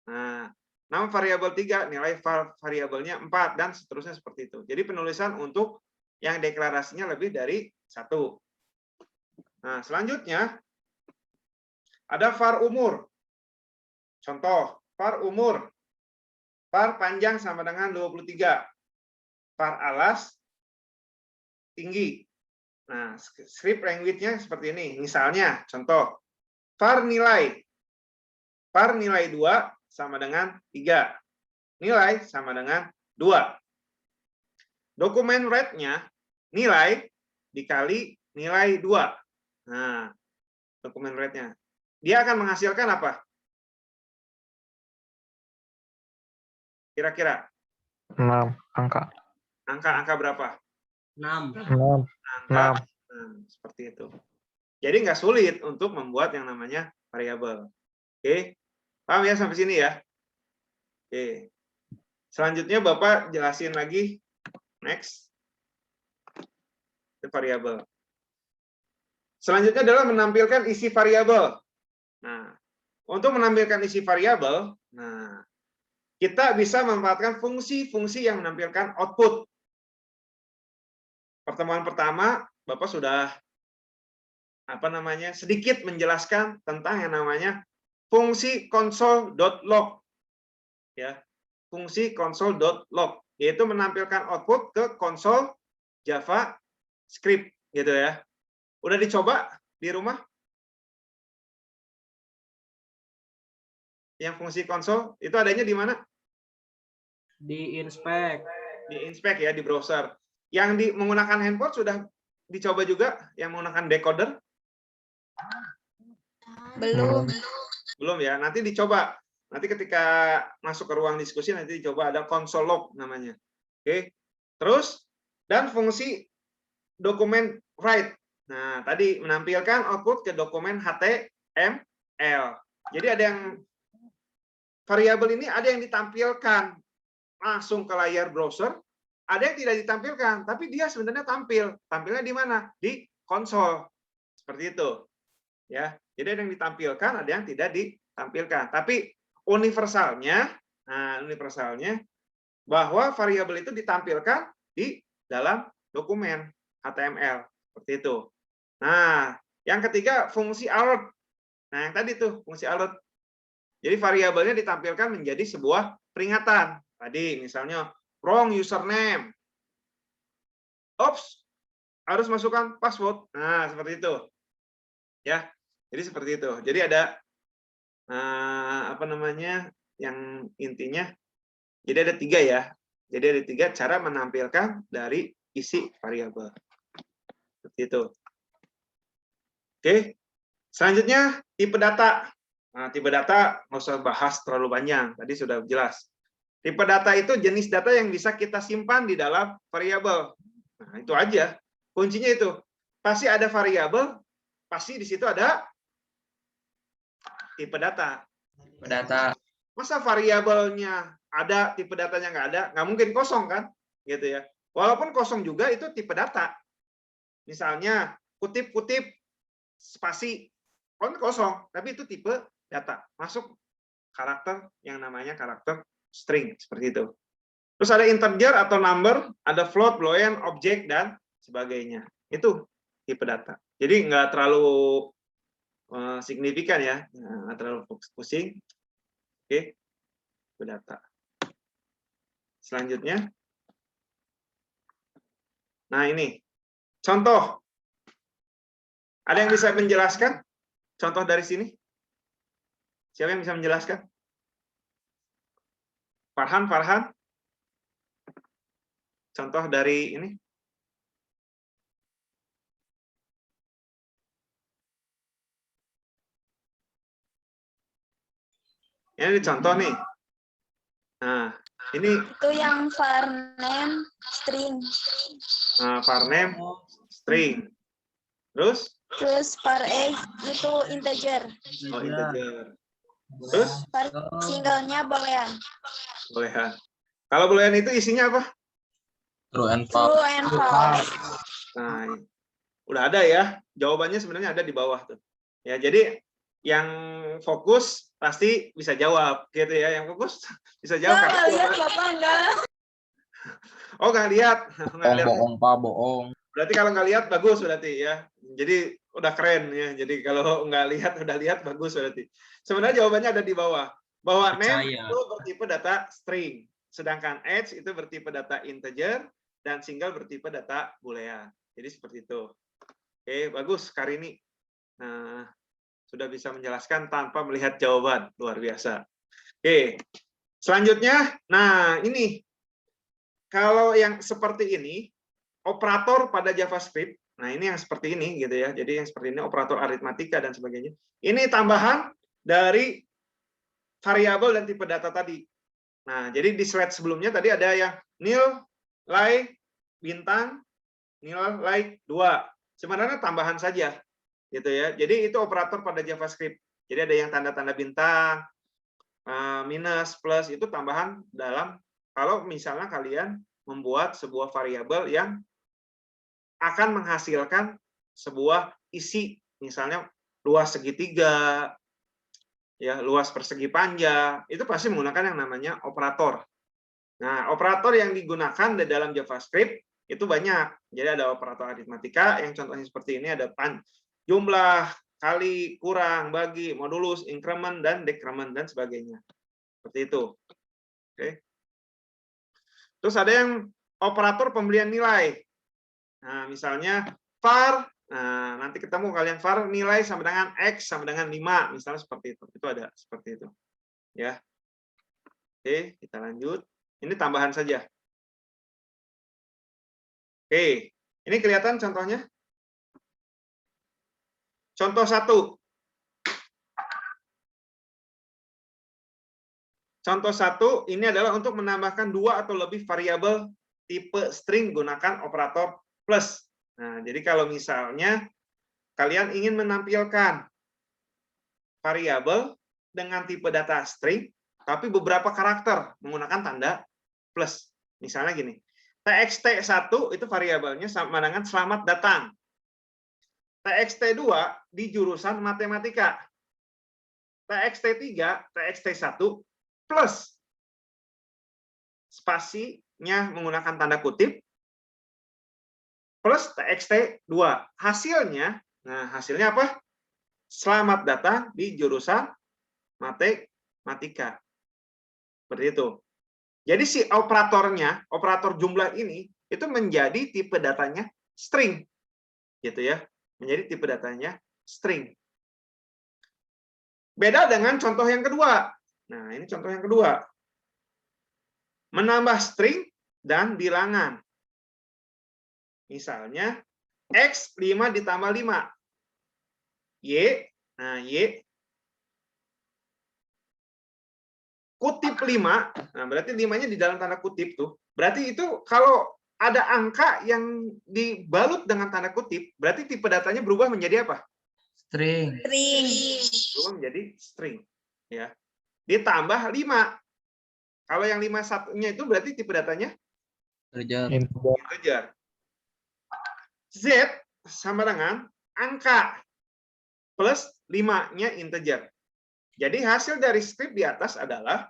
nah, nama variabel 3 nilai variabelnya 4 dan seterusnya seperti itu. Jadi penulisan untuk yang deklarasinya lebih dari 1. Nah, selanjutnya ada var umur. Contoh, var umur. Var panjang sama dengan 23. Var alas tinggi. Nah, script language-nya seperti ini. Misalnya, contoh, var nilai 2 sama dengan 3. Nilai sama dengan 2. Dokumen rate-nya nilai dikali nilai 2. Nah, dokumen rate-nya. Dia akan menghasilkan apa? Kira-kira? 6 angka. Angka berapa? 6. 6. Angka, seperti itu. Jadi nggak sulit untuk membuat yang namanya variabel. Oke, paham ya sampai sini ya? Oke. Selanjutnya Bapak jelasin lagi. Next. Itu variabel. Selanjutnya adalah menampilkan isi variabel. Nah, untuk menampilkan isi variabel, nah, kita bisa memanfaatkan fungsi-fungsi yang menampilkan output. Pertemuan pertama, Bapak sudah sedikit menjelaskan tentang yang namanya fungsi console.log. Ya, fungsi console.log, yaitu menampilkan output ke konsol JavaScript, gitu ya. Udah dicoba di rumah? Yang fungsi konsol itu adanya di mana? Di inspect. Di inspect ya, di browser. Yang menggunakan handphone sudah dicoba juga yang menggunakan decoder? Belum. Belum ya, nanti dicoba. Nanti ketika masuk ke ruang diskusi nanti dicoba, ada console log namanya. Oke. Terus dan fungsi dokumen write. Nah, tadi menampilkan output ke dokumen HTML. Jadi ada yang variabel ini ada yang ditampilkan langsung ke layar browser, ada yang tidak ditampilkan, tapi dia sebenarnya tampil. Tampilnya di mana? Di konsol. Seperti itu. Ya. Jadi ada yang ditampilkan, ada yang tidak ditampilkan. Tapi universalnya bahwa variabel itu ditampilkan di dalam dokumen HTML. Seperti itu. Nah, yang ketiga fungsi alert. Nah, yang tadi tuh fungsi alert. Jadi variabelnya ditampilkan menjadi sebuah peringatan. Tadi misalnya wrong username. Oops, harus masukkan password. Nah, seperti itu. Ya. Jadi seperti itu. Jadi ada yang intinya. Jadi ada 3 ya. Jadi ada 3 cara menampilkan dari isi variabel. Seperti itu. Oke. Selanjutnya tipe data. Nah, tipe data nggak usah bahas terlalu panjang. Tadi sudah jelas. Tipe data itu jenis data yang bisa kita simpan di dalam variabel. Nah, itu aja. Kuncinya itu. Pasti ada variabel, pasti di situ ada tipe data. Masa variabelnya ada, tipe datanya nggak ada? Nggak mungkin kosong kan? Gitu ya. Walaupun kosong juga itu tipe data. Misalnya kutip-kutip spasi kan kosong, tapi itu tipe data. Masuk karakter yang namanya karakter string, seperti itu. Terus ada integer atau number, ada float, boolean, object, dan sebagainya. Itu tipe data. Jadi nggak terlalu signifikan ya, nggak terlalu pusing. Oke, tipe data. Selanjutnya. Nah ini, contoh. Ada yang bisa menjelaskan contoh dari sini? Siapa yang bisa menjelaskan? Farhan? Contoh dari ini? Ini contoh nih. Nah, ini Itu yang var name string. Nah, var name string. Terus var age itu integer. Oh, integer. Terus Var singlenya boolean. boolean. Kalau boolean itu isinya apa? True and True false. and false. Nah, udah ada ya. Jawabannya sebenarnya ada di bawah tuh. Ya, jadi yang fokus pasti bisa jawab gitu ya. Yang fokus bisa jawab. Enggak lihat Bapak enggak. Oh, nggak lihat. Nggak lihat. Bohong, Pak, bohong. Berarti kalau nggak lihat bagus berarti ya. Jadi udah keren ya. Jadi kalau nggak lihat udah lihat bagus berarti. Sebenarnya jawabannya ada di bawah. Bahwa name Percaya. itu bertipe data string, sedangkan edge itu bertipe data integer dan single bertipe data boolean. Jadi seperti itu. Oke, bagus Karini. Nah, sudah bisa menjelaskan tanpa melihat jawaban. Luar biasa. Oke. Selanjutnya, nah ini kalau yang seperti ini operator pada JavaScript. Nah, ini yang seperti ini gitu ya. Jadi yang seperti ini operator aritmatika dan sebagainya. Ini tambahan dari variabel dan tipe data tadi. Nah, jadi di slide sebelumnya tadi ada yang nilai bintang, nilai 2. Sebenarnya tambahan saja. Gitu ya. Jadi itu operator pada JavaScript. Jadi ada yang tanda-tanda bintang, minus, plus itu tambahan dalam kalau misalnya kalian membuat sebuah variabel yang akan menghasilkan sebuah isi, misalnya luas segitiga, ya luas persegi panjang, itu pasti menggunakan yang namanya operator. Nah, operator yang digunakan di dalam JavaScript itu banyak. Jadi ada operator aritmatika yang contohnya seperti ini, ada jumlah, kali, kurang, bagi, modulus, increment, dan decrement, dan sebagainya. Seperti itu. Oke. Terus ada yang operator pembelian nilai. Nah, misalnya var, nah, nanti ketemu kalian var nilai sama dengan X sama dengan 5, misalnya seperti itu. Itu ada seperti itu. Ya. Oke, kita lanjut. Ini tambahan saja. Oke, ini kelihatan contohnya? Contoh 1. Contoh 1 ini adalah untuk menambahkan 2 atau lebih variabel tipe string gunakan operator plus. Nah, jadi kalau misalnya kalian ingin menampilkan variabel dengan tipe data string, tapi beberapa karakter menggunakan tanda plus. Misalnya gini, txt1 itu variabelnya sama dengan selamat datang. txt2 di jurusan matematika. txt3, txt1 plus spasinya menggunakan tanda kutip plus txt2. Hasilnya, nah hasilnya apa? Selamat datang di jurusan matematika. Seperti itu. Jadi si operatornya, operator jumlah ini itu menjadi tipe datanya string. Gitu ya. Menjadi tipe datanya string. Beda dengan contoh yang kedua. Nah, ini contoh yang kedua. Menambah string dan bilangan. Misalnya, X 5 ditambah 5. Y, nah Y. Kutip 5, nah berarti 5-nya di dalam tanda kutip tuh. Berarti itu kalau ada angka yang dibalut dengan tanda kutip, berarti tipe datanya berubah menjadi apa? String. Berubah menjadi string. Ya. Ditambah 5. Kalau yang 5-1-nya itu berarti tipe datanya integer. Z sama dengan angka plus 5-nya integer. Jadi hasil dari script di atas adalah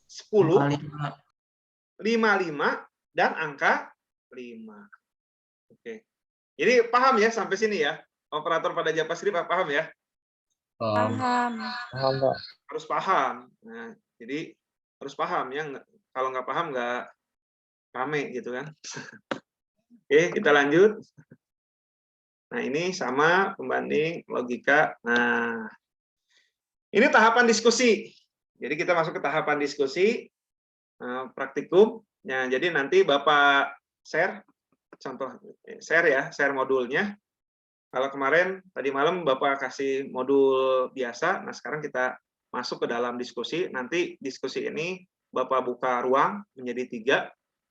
10, 55, dan angka 5. Oke. Jadi paham ya sampai sini ya? Operator pada JavaScript paham ya? Paham. Paham, Pak. Harus paham. Nah, jadi harus paham ya. Kalau nggak paham nggak rame gitu kan. Oke, kita lanjut. Nah, ini sama pembanding logika. Nah, ini tahapan diskusi. Jadi kita masuk ke tahapan diskusi praktikum. Nah, jadi nanti Bapak share contoh share modulnya. Kalau kemarin tadi malam Bapak kasih modul biasa, nah sekarang kita masuk ke dalam diskusi. Nanti diskusi ini Bapak buka ruang menjadi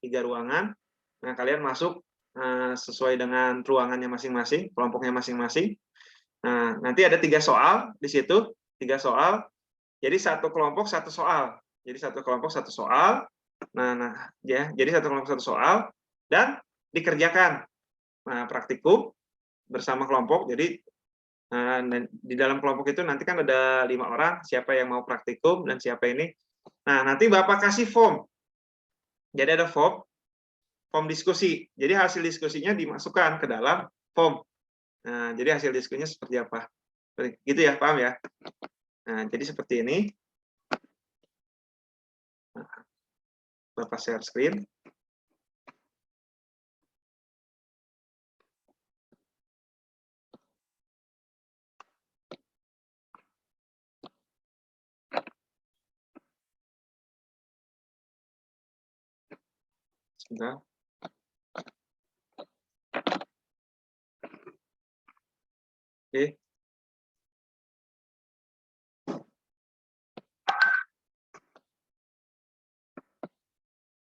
tiga ruangan. Nah, kalian masuk sesuai dengan ruangannya masing-masing, kelompoknya masing-masing. Nah, nanti ada 3 soal di situ, 3 soal. Jadi satu kelompok satu soal. Jadi satu kelompok satu soal. Nah, ya, jadi satu kelompok satu soal. dan dikerjakan. Nah, praktikum bersama kelompok. Jadi di dalam kelompok itu nanti kan ada 5 orang, siapa yang mau praktikum dan siapa ini. Nah, nanti Bapak kasih form. Jadi ada form diskusi. Jadi hasil diskusinya dimasukkan ke dalam form. Nah, jadi hasil diskusinya seperti apa? Gitu ya, paham ya? Nah, jadi seperti ini. Nah, Bapak share screen. Sebentar. Oke.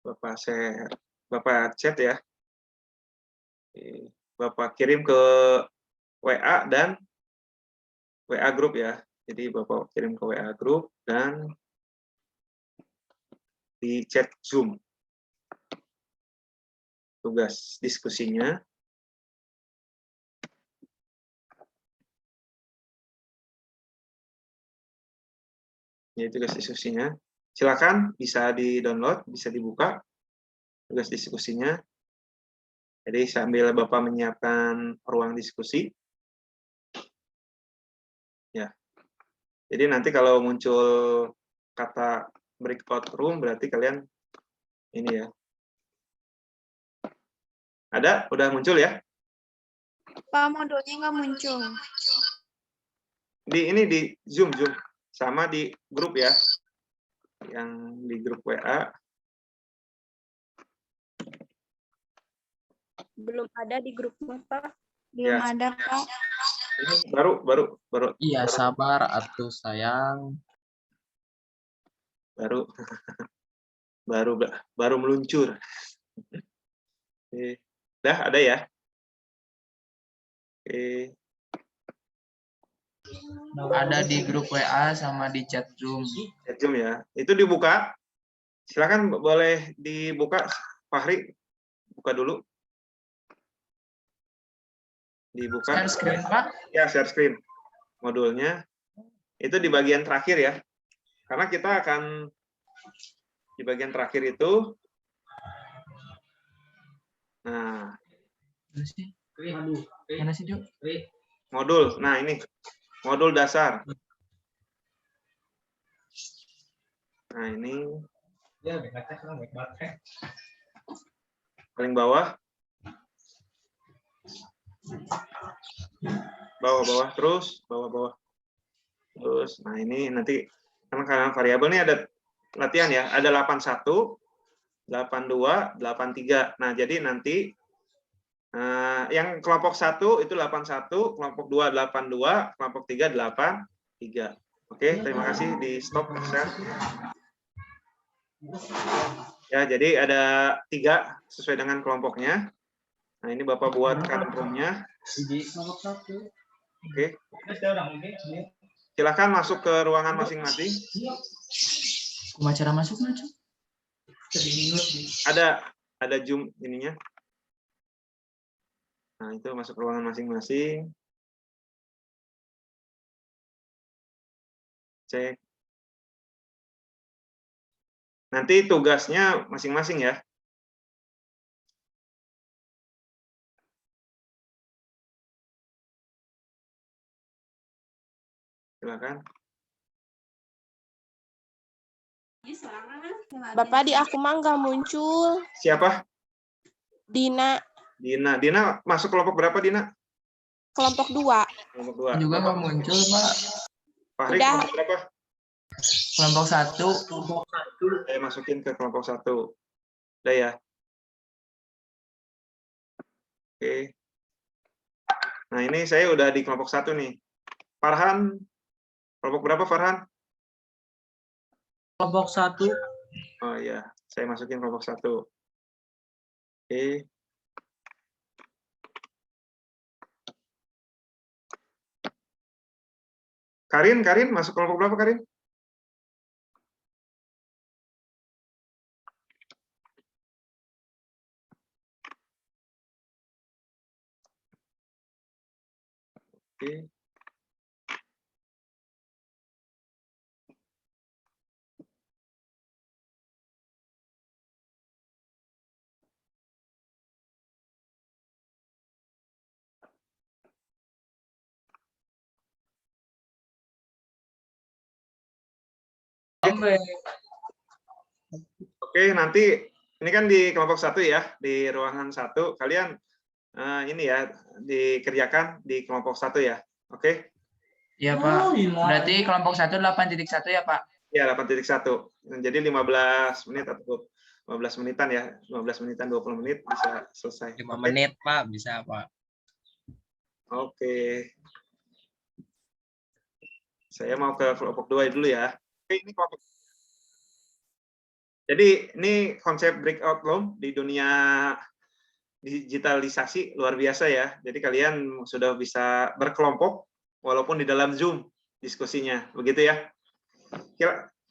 Bapak share, Bapak chat ya. Bapak kirim ke WA dan WA grup ya. Jadi Bapak kirim ke WA grup dan di chat Zoom. Tugas diskusinya. Ya, tugas diskusinya. Silakan bisa di-download, bisa dibuka tugas diskusinya. Jadi sambil Bapak menyiapkan ruang diskusi. Ya. Jadi nanti kalau muncul kata breakout room berarti kalian ini ya. Ada? Udah muncul ya? Pak, modulnya nggak muncul. Di Zoom sama di grup ya. Yang di grup WA. Belum ada di grup Bapak. Belum Ya. ada, Pak. Ini baru. Iya, sabar atuh sayang. Baru meluncur. Oke. Dah ada ya? Oke. Ada di grup WA sama di chat Zoom. Chat Zoom ya. Itu dibuka. Silakan boleh dibuka, Fahri. Buka dulu. Dibuka. Share screen, Pak. Ya, share screen. Modulnya. Itu di bagian terakhir ya. Karena kita akan di bagian terakhir itu. Nah. Mana sih, Ju? Modul. Nah, ini. Modul dasar. Nah, ini. Paling bawah. Bawah terus, bawah. Terus, nah ini nanti karena variabel ini ada latihan ya, ada 81, 82, 83. Nah, jadi nanti yang kelompok 1 itu 81, kelompok 2 82, kelompok 3 83. Oke, terima kasih, di stop share. Ya, jadi ada 3 sesuai dengan kelompoknya. Nah, ini Bapak buatkan roomnya. Oke. Silakan masuk ke ruangan masing-masing. Cuma cara masuk, Maju? Ada Zoom ininya. Nah, itu masuk ke ruangan masing-masing. Cek. Nanti tugasnya masing-masing ya. Silakan. Bapak, di aku mah nggak muncul. Siapa? Dina, Dina masuk kelompok berapa, Dina? kelompok 2. Kelompok 2. Juga nggak muncul, Pak. Fahri Udah. kelompok berapa? Kelompok 1. Saya masukin ke kelompok 1. Udah ya. Oke. Nah, ini saya udah di kelompok 1 nih. Farhan, kelompok berapa Farhan? Kelompok 1. Oh iya, saya masukin kelompok 1. Oke. Karin masuk kelompok berapa Karin? Oke. Oke, nanti ini kan di kelompok 1 ya, di ruangan 1 kalian ini ya dikerjakan di kelompok 1 ya. Oke? Iya, Pak. Berarti kelompok 1 8.1 ya, Pak? Ya, 8.1. Jadi 15 menit atau 15 menitan ya, 15 menitan 20 menit bisa selesai. 5 Oke? menit, Pak. Bisa, Pak. Oke. Saya mau ke kelompok 2 dulu ya. Oke, ini kelompok. Jadi ini konsep breakout room di dunia digitalisasi luar biasa ya. Jadi kalian sudah bisa berkelompok walaupun di dalam Zoom diskusinya. Begitu ya.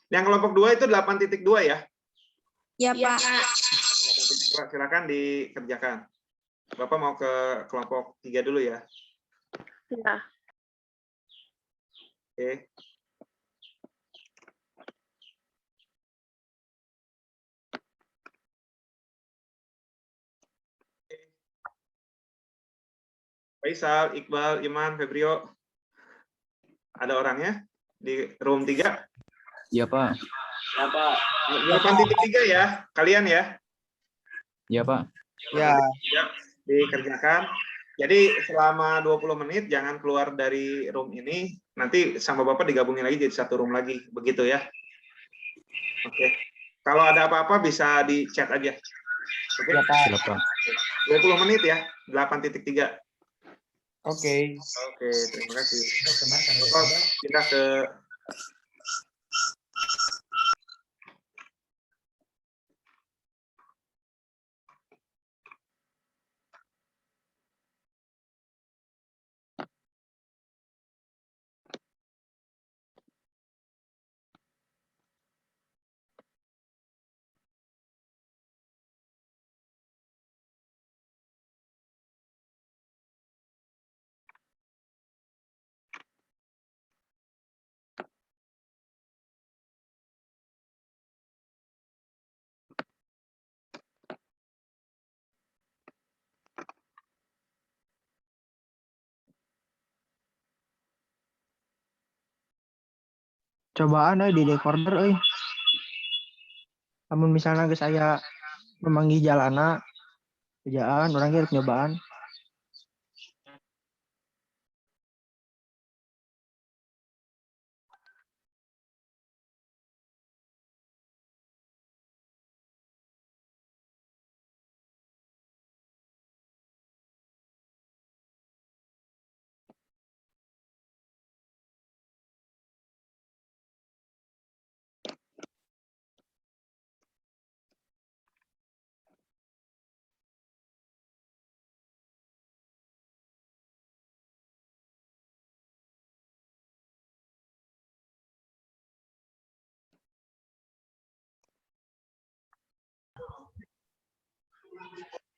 Yang kelompok 2 itu 8.2 ya. Ya, Pak. 8.2 silakan dikerjakan. Bapak mau ke kelompok 3 dulu ya. Ya. Oke. Faisal, Iqbal, Iman, Febrio. Ada orangnya di room 3? Iya, Pak. 8.3 ya, kalian ya. Iya, Pak. Ya. Ya, dikerjakan. Jadi selama 20 menit jangan keluar dari room ini. Nanti sama Bapak digabungin lagi jadi satu room lagi. Begitu ya. Oke. Kalau ada apa-apa bisa di chat aja. Oke. Siap, Pak. 20 menit ya, 8.3. Oke. Oke, terima kasih. Bapak pindah ke Cobaan di recorder namun misalnya geus saya memanggil jalana kerjaan orang harus nyobaan.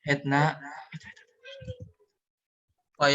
Hetna. Oh,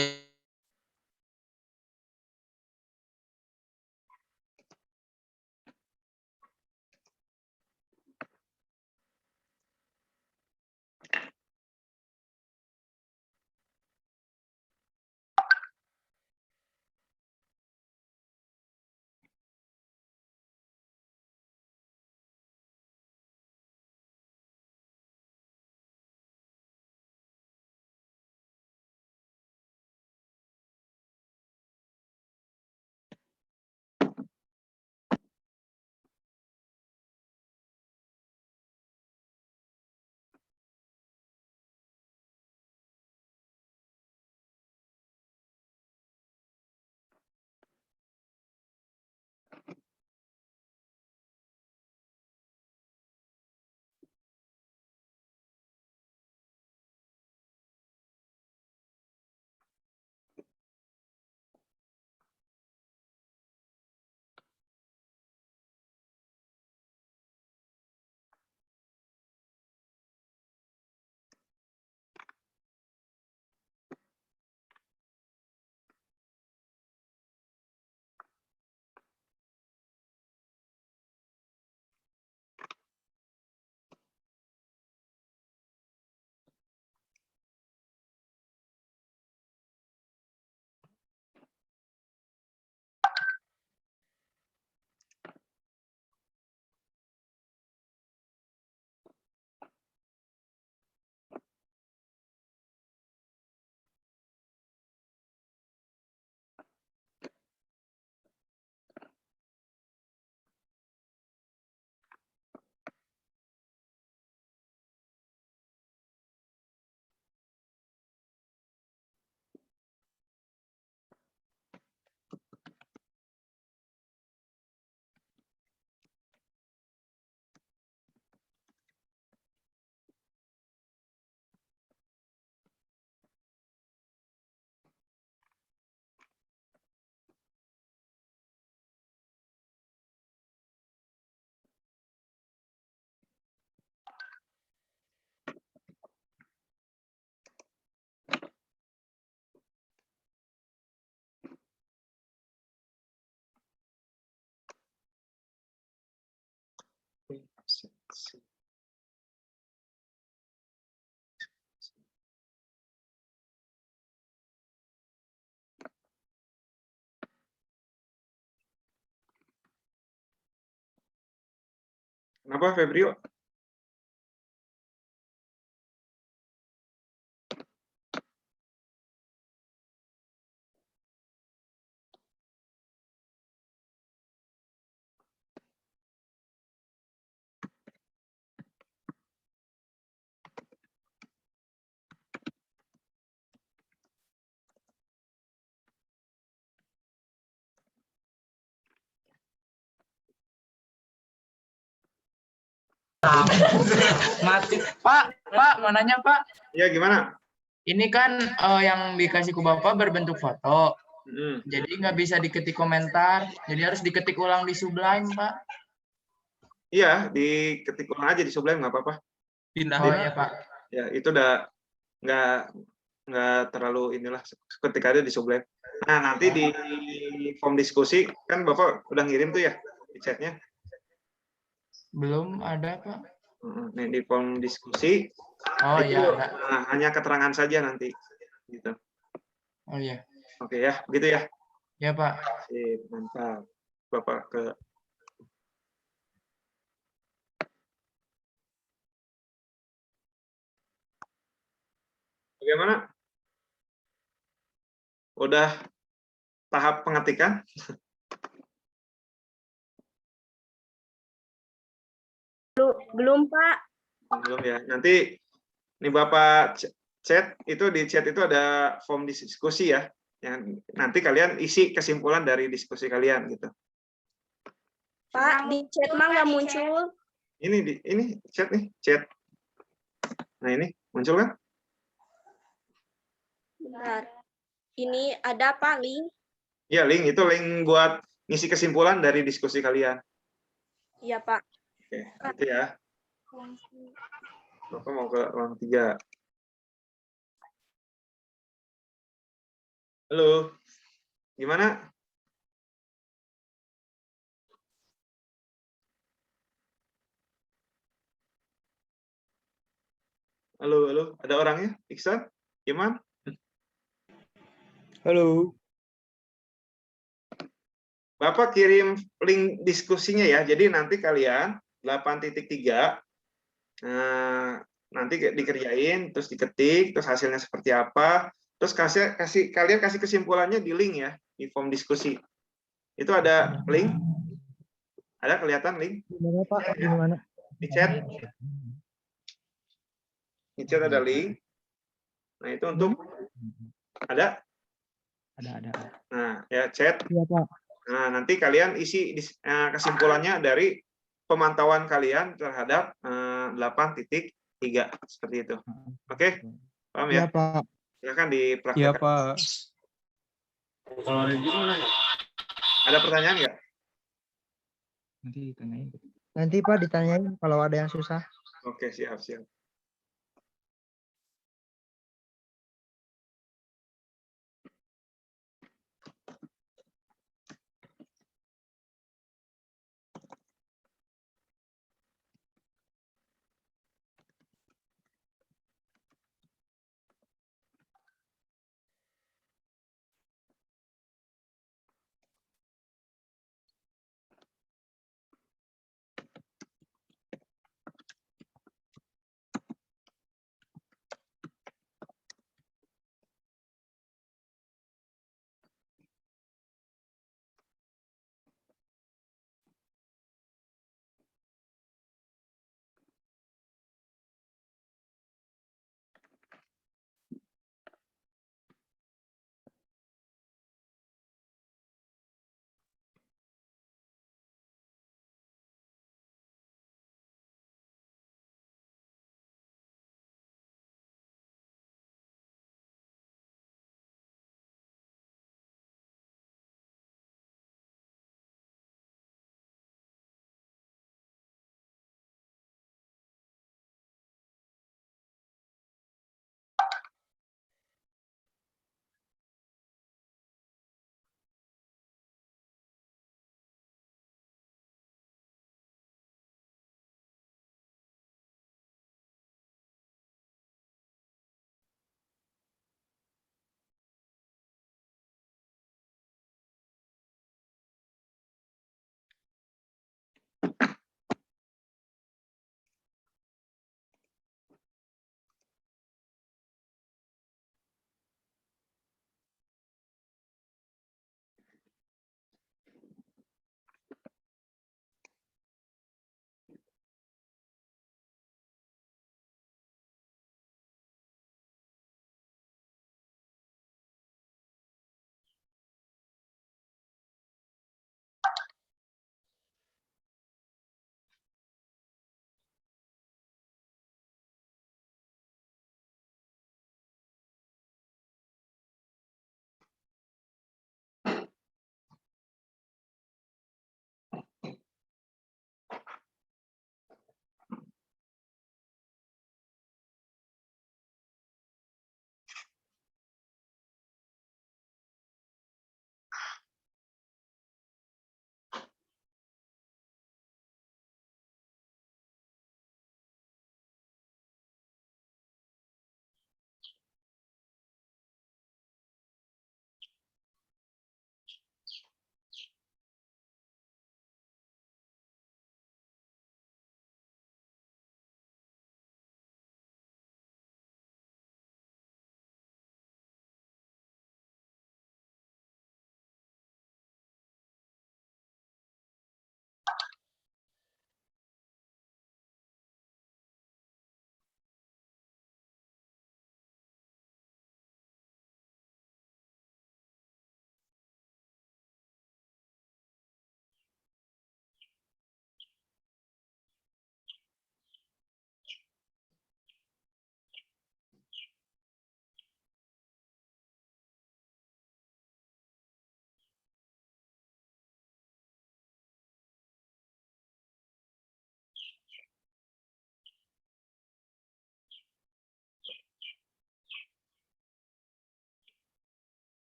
Kenapa Febrio? Mati. Pak, mau nanya Pak. Ya, gimana? Ini kan yang dikasih ke Bapak berbentuk foto. Hmm. Jadi nggak bisa diketik komentar. Jadi harus diketik ulang di Sublime, Pak. Iya, diketik ulang aja di Sublime nggak apa-apa. Pindah ya, Pak. Ya, itu udah nggak terlalu inilah, ketik aja di Sublime. Nah, nanti di form diskusi kan Bapak udah ngirim tuh ya di chatnya. Belum ada, Pak. Nah, di form diskusi Oh itu iya, ada. hanya keterangan saja nanti gitu. Oh iya. Oke ya, begitu ya. Ya, Pak. Sip, mantap. Bapak ke bagaimana? Udah tahap pengetikan? Belum, Pak. Belum ya. Nanti ini Bapak chat, itu di chat itu ada form diskusi ya. Yang nanti kalian isi kesimpulan dari diskusi kalian gitu. Pak, di chat mah nggak muncul. Ini chat nih, chat. Nah, ini muncul kan? Bentar. Ini ada Pak link? Iya, link itu link buat ngisi kesimpulan dari diskusi kalian. Iya, Pak. Oke, gitu ya. Bapak mau ke ruang 3. Halo, gimana? Halo, ada orangnya? Iksan? Iman? Halo. Bapak kirim link diskusinya ya. Jadi nanti kalian 8.3 nanti dikerjain, terus diketik, terus hasilnya seperti apa, terus kalian kasih kesimpulannya di link ya, di form diskusi. Itu ada link? Ada kelihatan link? Gimana Pak? Gimana? Di chat? Di chat ada link. Nah, itu untuk ada? Ada. Nah, ya chat. Iya Pak. Nah, nanti kalian isi kesimpulannya dari pemantauan kalian terhadap 8.3 seperti itu. Oke? Paham ya? Iya Pak. Silakan Iya dipraktekkan. Pak. Ada pertanyaan nggak? Nanti Pak ditanyain kalau ada yang susah. Oke, siap.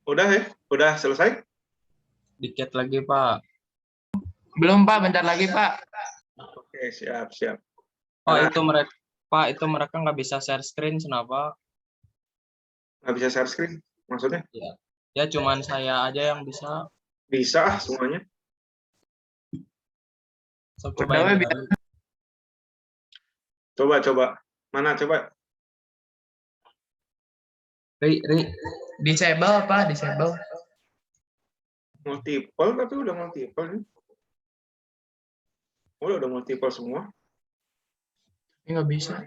Udah ya? Udah selesai? Dikit lagi, Pak. Belum Pak, bentar lagi Pak. Oke, siap, siap. Oh, Nah, itu mereka, Pak, itu mereka nggak bisa share screen, kenapa? nggak bisa share screen? Maksudnya? Ya, ya cuman saya aja yang bisa. Bisa semuanya. So, Udah, cobain biar dulu. Coba. Mana coba? disable apa? Disable. Multiple, tapi udah multiple nih. Udah multiple semua. Ini nggak bisa.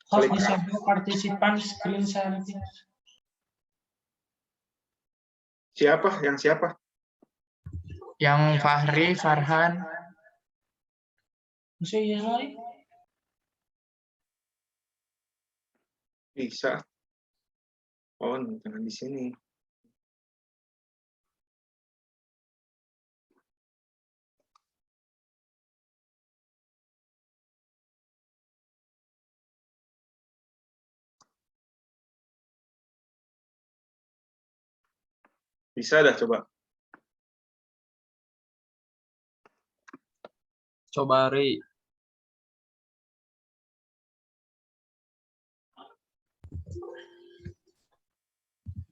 Host disable partisipan screen sharing. Siapa? Yang siapa? Yang Fahri, Farhan. Bisa ya, Roy? Bisa. Oh, jangan di sini. Bisa dah coba. Coba, Ri.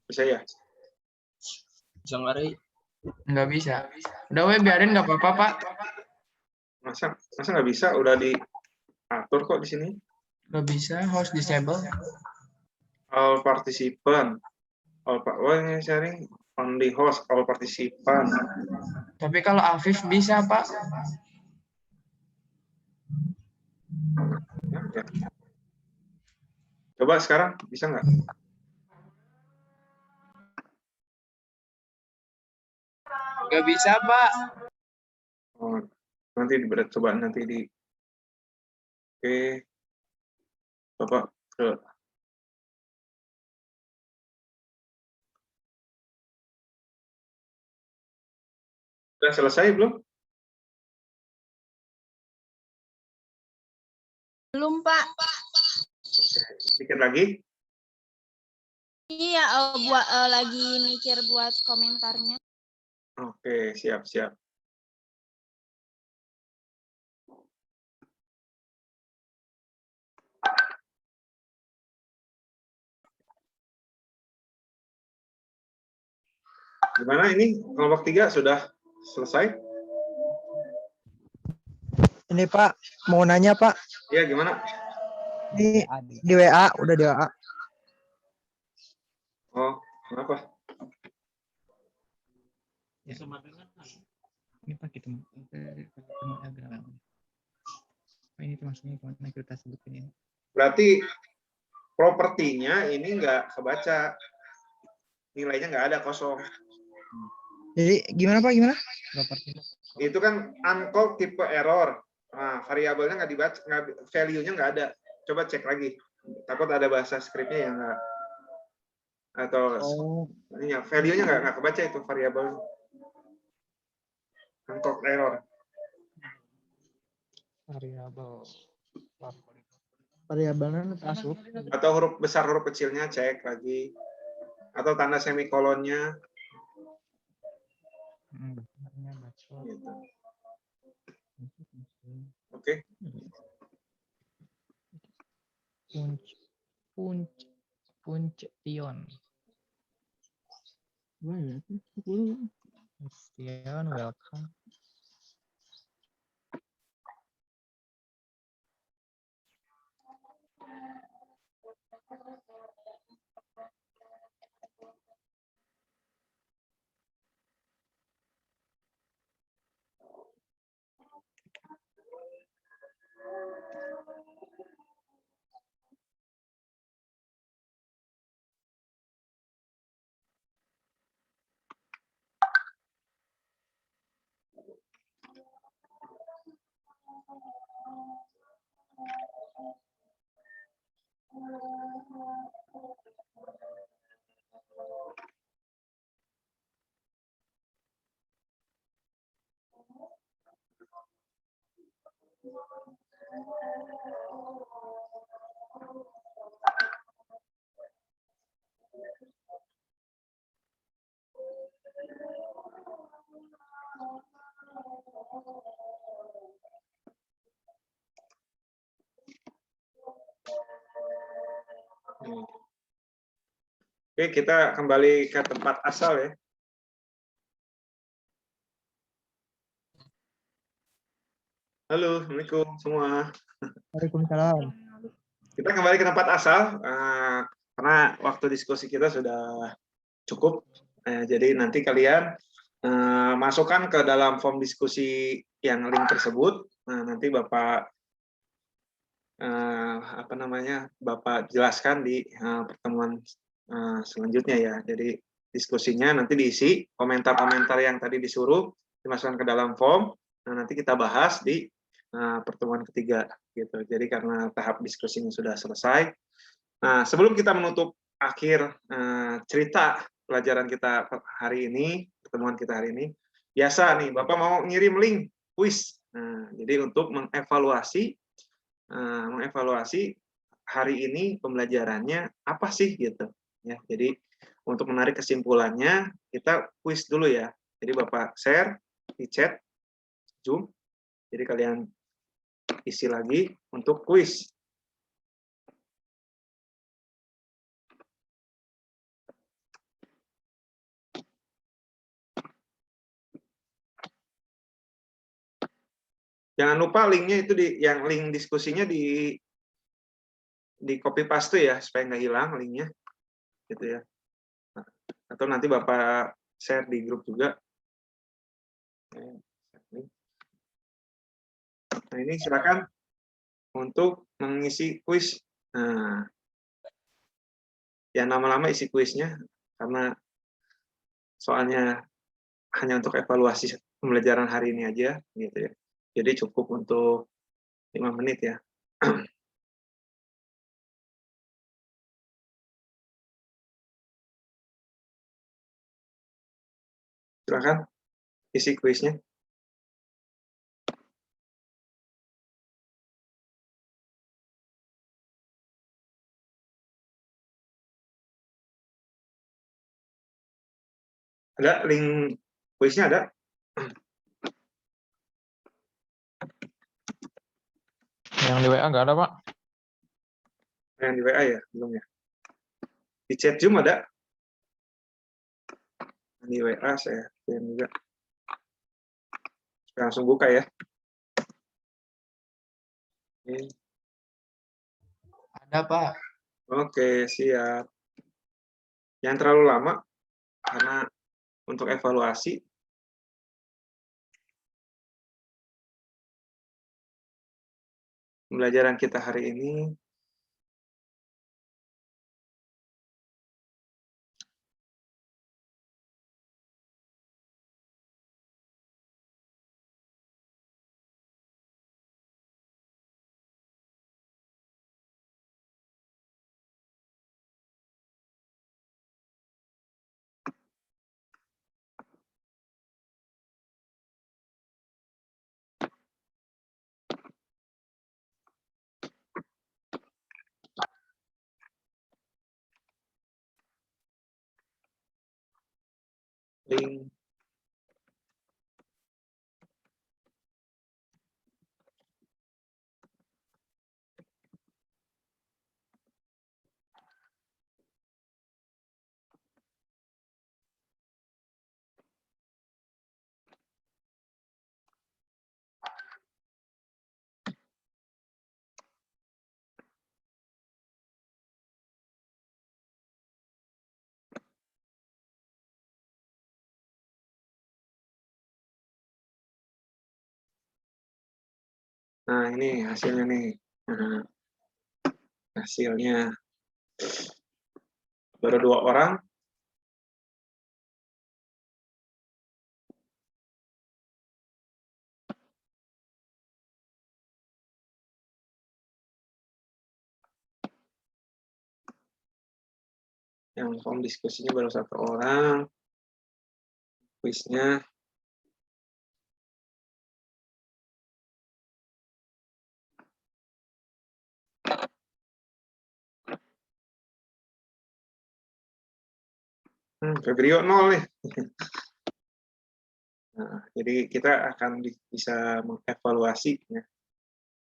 Bisa ya? Bisa nggak, Ri? Nggak bisa. Udah, we biarin nggak apa-apa, Pak. Masa nggak bisa? Udah diatur kok di sini. Nggak bisa, host disable. All participant. Ini sharing only host, all participant. Tapi kalau Afif bisa, Pak. Ya. Coba sekarang, bisa nggak? Nggak bisa, Pak. Oh, nanti coba nanti di. Oke. Bapak ke. Sudah selesai belum? Belum, Pak. Dikit lagi. Iya, lagi mikir buat komentarnya. Oke, siap. Gimana ini? Kelompok 3 sudah selesai? Ini Pak, mau nanya Pak. Iya, gimana? Ini di WA, udah di WA. Oh, kenapa? Ini Pak kita ini maksudnya gimana kita sebutin ini. Berarti propertinya ini nggak kebaca. Nilainya nggak ada, kosong. Jadi gimana Pak, gimana? Itu kan uncalled type error. Nah, variabelnya nggak dibaca, value-nya nggak ada. Coba cek lagi. Takut ada bahasa script-nya yang nggak, atau value-nya nggak kebaca itu variabel. Uncalled error. Variabelnya masuk. Atau huruf besar, huruf kecilnya cek lagi. Atau tanda semikolonnya. Gitu. Oke. Punction. Welcome. Oke, kita kembali ke tempat asal ya. Halo, Assalamualaikum semua. Waalaikumsalam. Kita kembali ke tempat asal, karena waktu diskusi kita sudah cukup. Jadi nanti kalian masukkan ke dalam form diskusi yang link tersebut. Nah, nanti Bapak Bapak jelaskan di pertemuan selanjutnya ya. Jadi diskusinya nanti diisi komentar-komentar yang tadi disuruh dimasukkan ke dalam form. Nah, nanti kita bahas di pertemuan ketiga gitu. Jadi karena tahap diskusinya sudah selesai. Nah, sebelum kita menutup akhir cerita pelajaran kita hari ini, pertemuan kita hari ini, biasa nih Bapak mau ngirim link kuis. Nah, jadi untuk mengevaluasi hari ini pembelajarannya apa sih gitu ya. Jadi untuk menarik kesimpulannya kita kuis dulu ya. Jadi Bapak share di chat Zoom. Jadi kalian isi lagi untuk kuis. Jangan lupa linknya itu yang link diskusinya di copy paste ya supaya nggak hilang linknya gitu ya. Atau nanti Bapak share di grup juga. Nah, ini silakan untuk mengisi kuis. Nah, jangan lama-lama isi kuisnya karena soalnya hanya untuk evaluasi pembelajaran hari ini aja gitu ya. Jadi cukup untuk 5 menit ya. Silakan isi kuisnya. Ada link kuisnya ada? Yang di WA nggak ada, Pak? Yang di WA ya? Belum ya? Di chat Zoom ada? Di WA saya kirim juga. Saya langsung buka ya. Oke. Ada, Pak. Oke, siap. Jangan terlalu lama, karena untuk evaluasi. Pembelajaran kita hari ini. Link. Nah, ini hasilnya nih. Nah, hasilnya baru 2 orang. Yang form diskusinya baru 1 orang. Kuisnya Febrio 0 nih. Nah, jadi kita akan bisa mengevaluasi ya.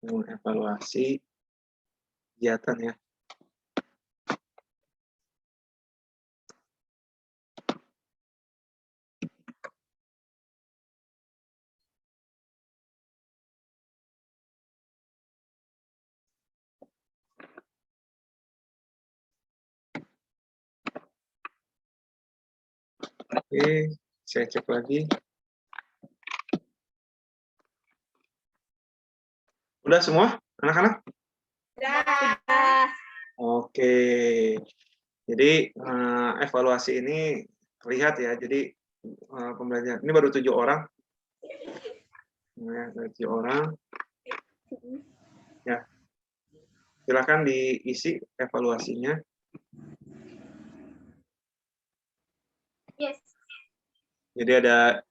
Mengevaluasi kegiatan ya. Oke, saya cek lagi. Udah semua, anak-anak? Dah. Oke. Jadi evaluasi ini terlihat ya. Jadi pembelajaran ini baru 7 orang. Ya, 7 orang. Ya. Silakan diisi evaluasinya. Yes. Jadi ada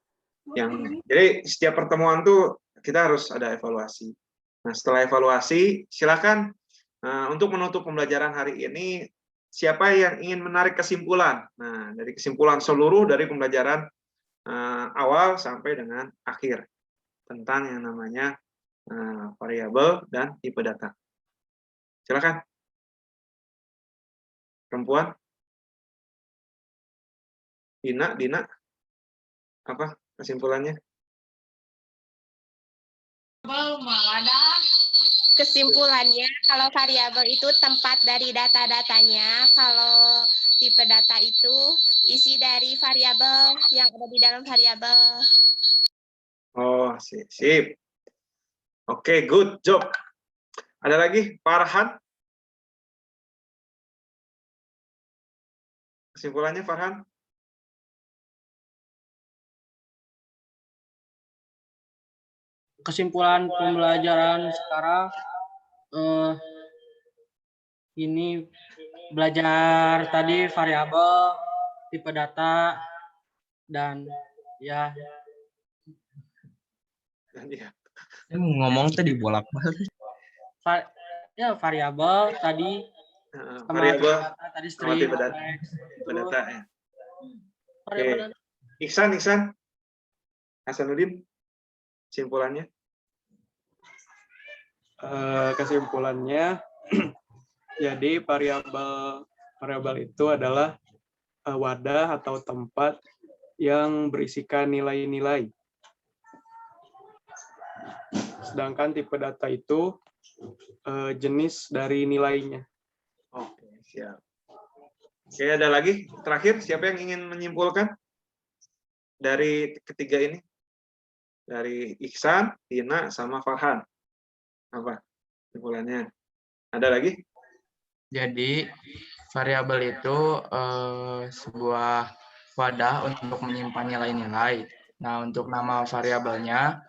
jadi setiap pertemuan tuh kita harus ada evaluasi. Nah, setelah evaluasi, silakan untuk menutup pembelajaran hari ini, siapa yang ingin menarik kesimpulan? Nah, dari kesimpulan seluruh dari pembelajaran awal sampai dengan akhir tentang yang namanya variabel dan tipe data. Silakan. Perempuan? Dina, apa kesimpulannya? Kesimpulannya, kalau variabel itu tempat dari data-datanya, kalau tipe data itu isi dari variabel yang ada di dalam variabel. Oh, sip. Oke, good job. Ada lagi, Farhan? Kesimpulannya, Farhan? Kesimpulan pembelajaran sekarang ini belajar tadi variabel, tipe data, dan ya. Ngomong tadi bolak-balik. Variabel tadi Variabel tadi sama string, tipe data ya. Oke. Ihsan, Hasanuddin, kesimpulannya? Kesimpulannya, jadi variabel itu adalah wadah atau tempat yang berisikan nilai-nilai. Sedangkan tipe data itu jenis dari nilainya. Oke, siap. Oke, ada lagi? Terakhir, siapa yang ingin menyimpulkan dari ketiga ini? Dari Ihsan, Dina, sama Farhan. Apa kesimpulannya? Ada lagi? Jadi variabel itu sebuah wadah untuk menyimpan nilai-nilai. Nah, untuk nama variabelnya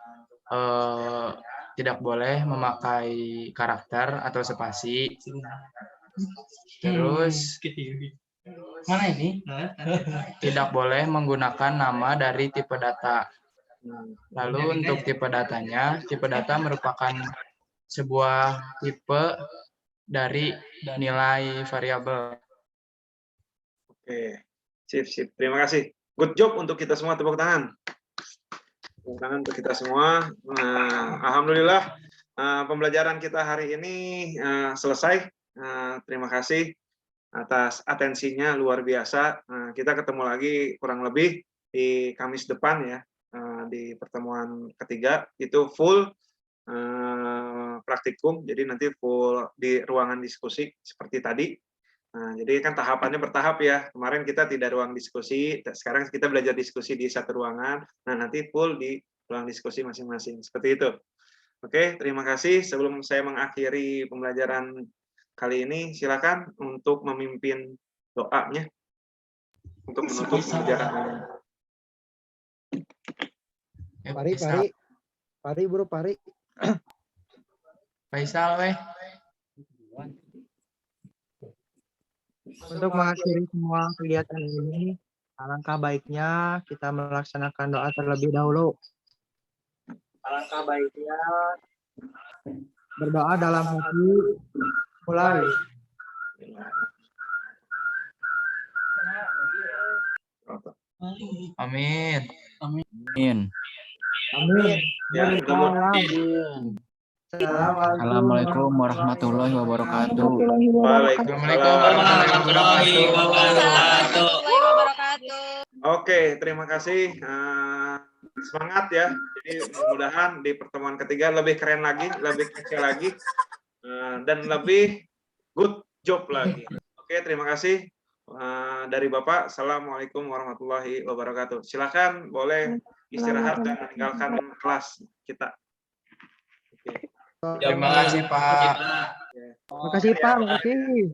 tidak boleh memakai karakter atau spasi. Terus mana ini? Tidak boleh menggunakan nama dari tipe data. Lalu untuk tipe datanya, tipe data merupakan sebuah tipe dari nilai variabel. Oke, sip. Terima kasih. Good job untuk kita semua, tepuk tangan. Tepuk tangan untuk kita semua. Alhamdulillah, pembelajaran kita hari ini selesai. Terima kasih atas atensinya, luar biasa. Kita ketemu lagi kurang lebih di Kamis depan ya, di pertemuan ketiga, itu full praktikum, jadi nanti full di ruangan diskusi seperti tadi. Jadi kan tahapannya bertahap ya. Kemarin kita tidak ruang diskusi, sekarang kita belajar diskusi di satu ruangan. Nah, nanti full di ruang diskusi masing-masing. Seperti itu. Oke, terima kasih. Sebelum saya mengakhiri pembelajaran kali ini, silakan untuk memimpin doanya untuk menutup pembelajaran. Pari bro, Pari. Faisal, weh. Untuk mengakhiri semua kegiatan ini, alangkah baiknya kita melaksanakan doa terlebih dahulu. Alangkah baiknya berdoa dalam hati. Mulai. Amin. Ya, Assalamualaikum warahmatullahi wabarakatuh. Waalaikumsalam warahmatullahi wabarakatuh. Oke, terima kasih. Semangat ya. Jadi mudah-mudahan di pertemuan ketiga lebih keren lagi, lebih kecil lagi, dan lebih good job lagi. Oke, terima kasih. Dari Bapak, Assalamualaikum warahmatullahi wabarakatuh. Silakan, boleh istirahat dan meninggalkan kelas kita. Oke. Terima kasih Pak. Makasih Pak, makasih.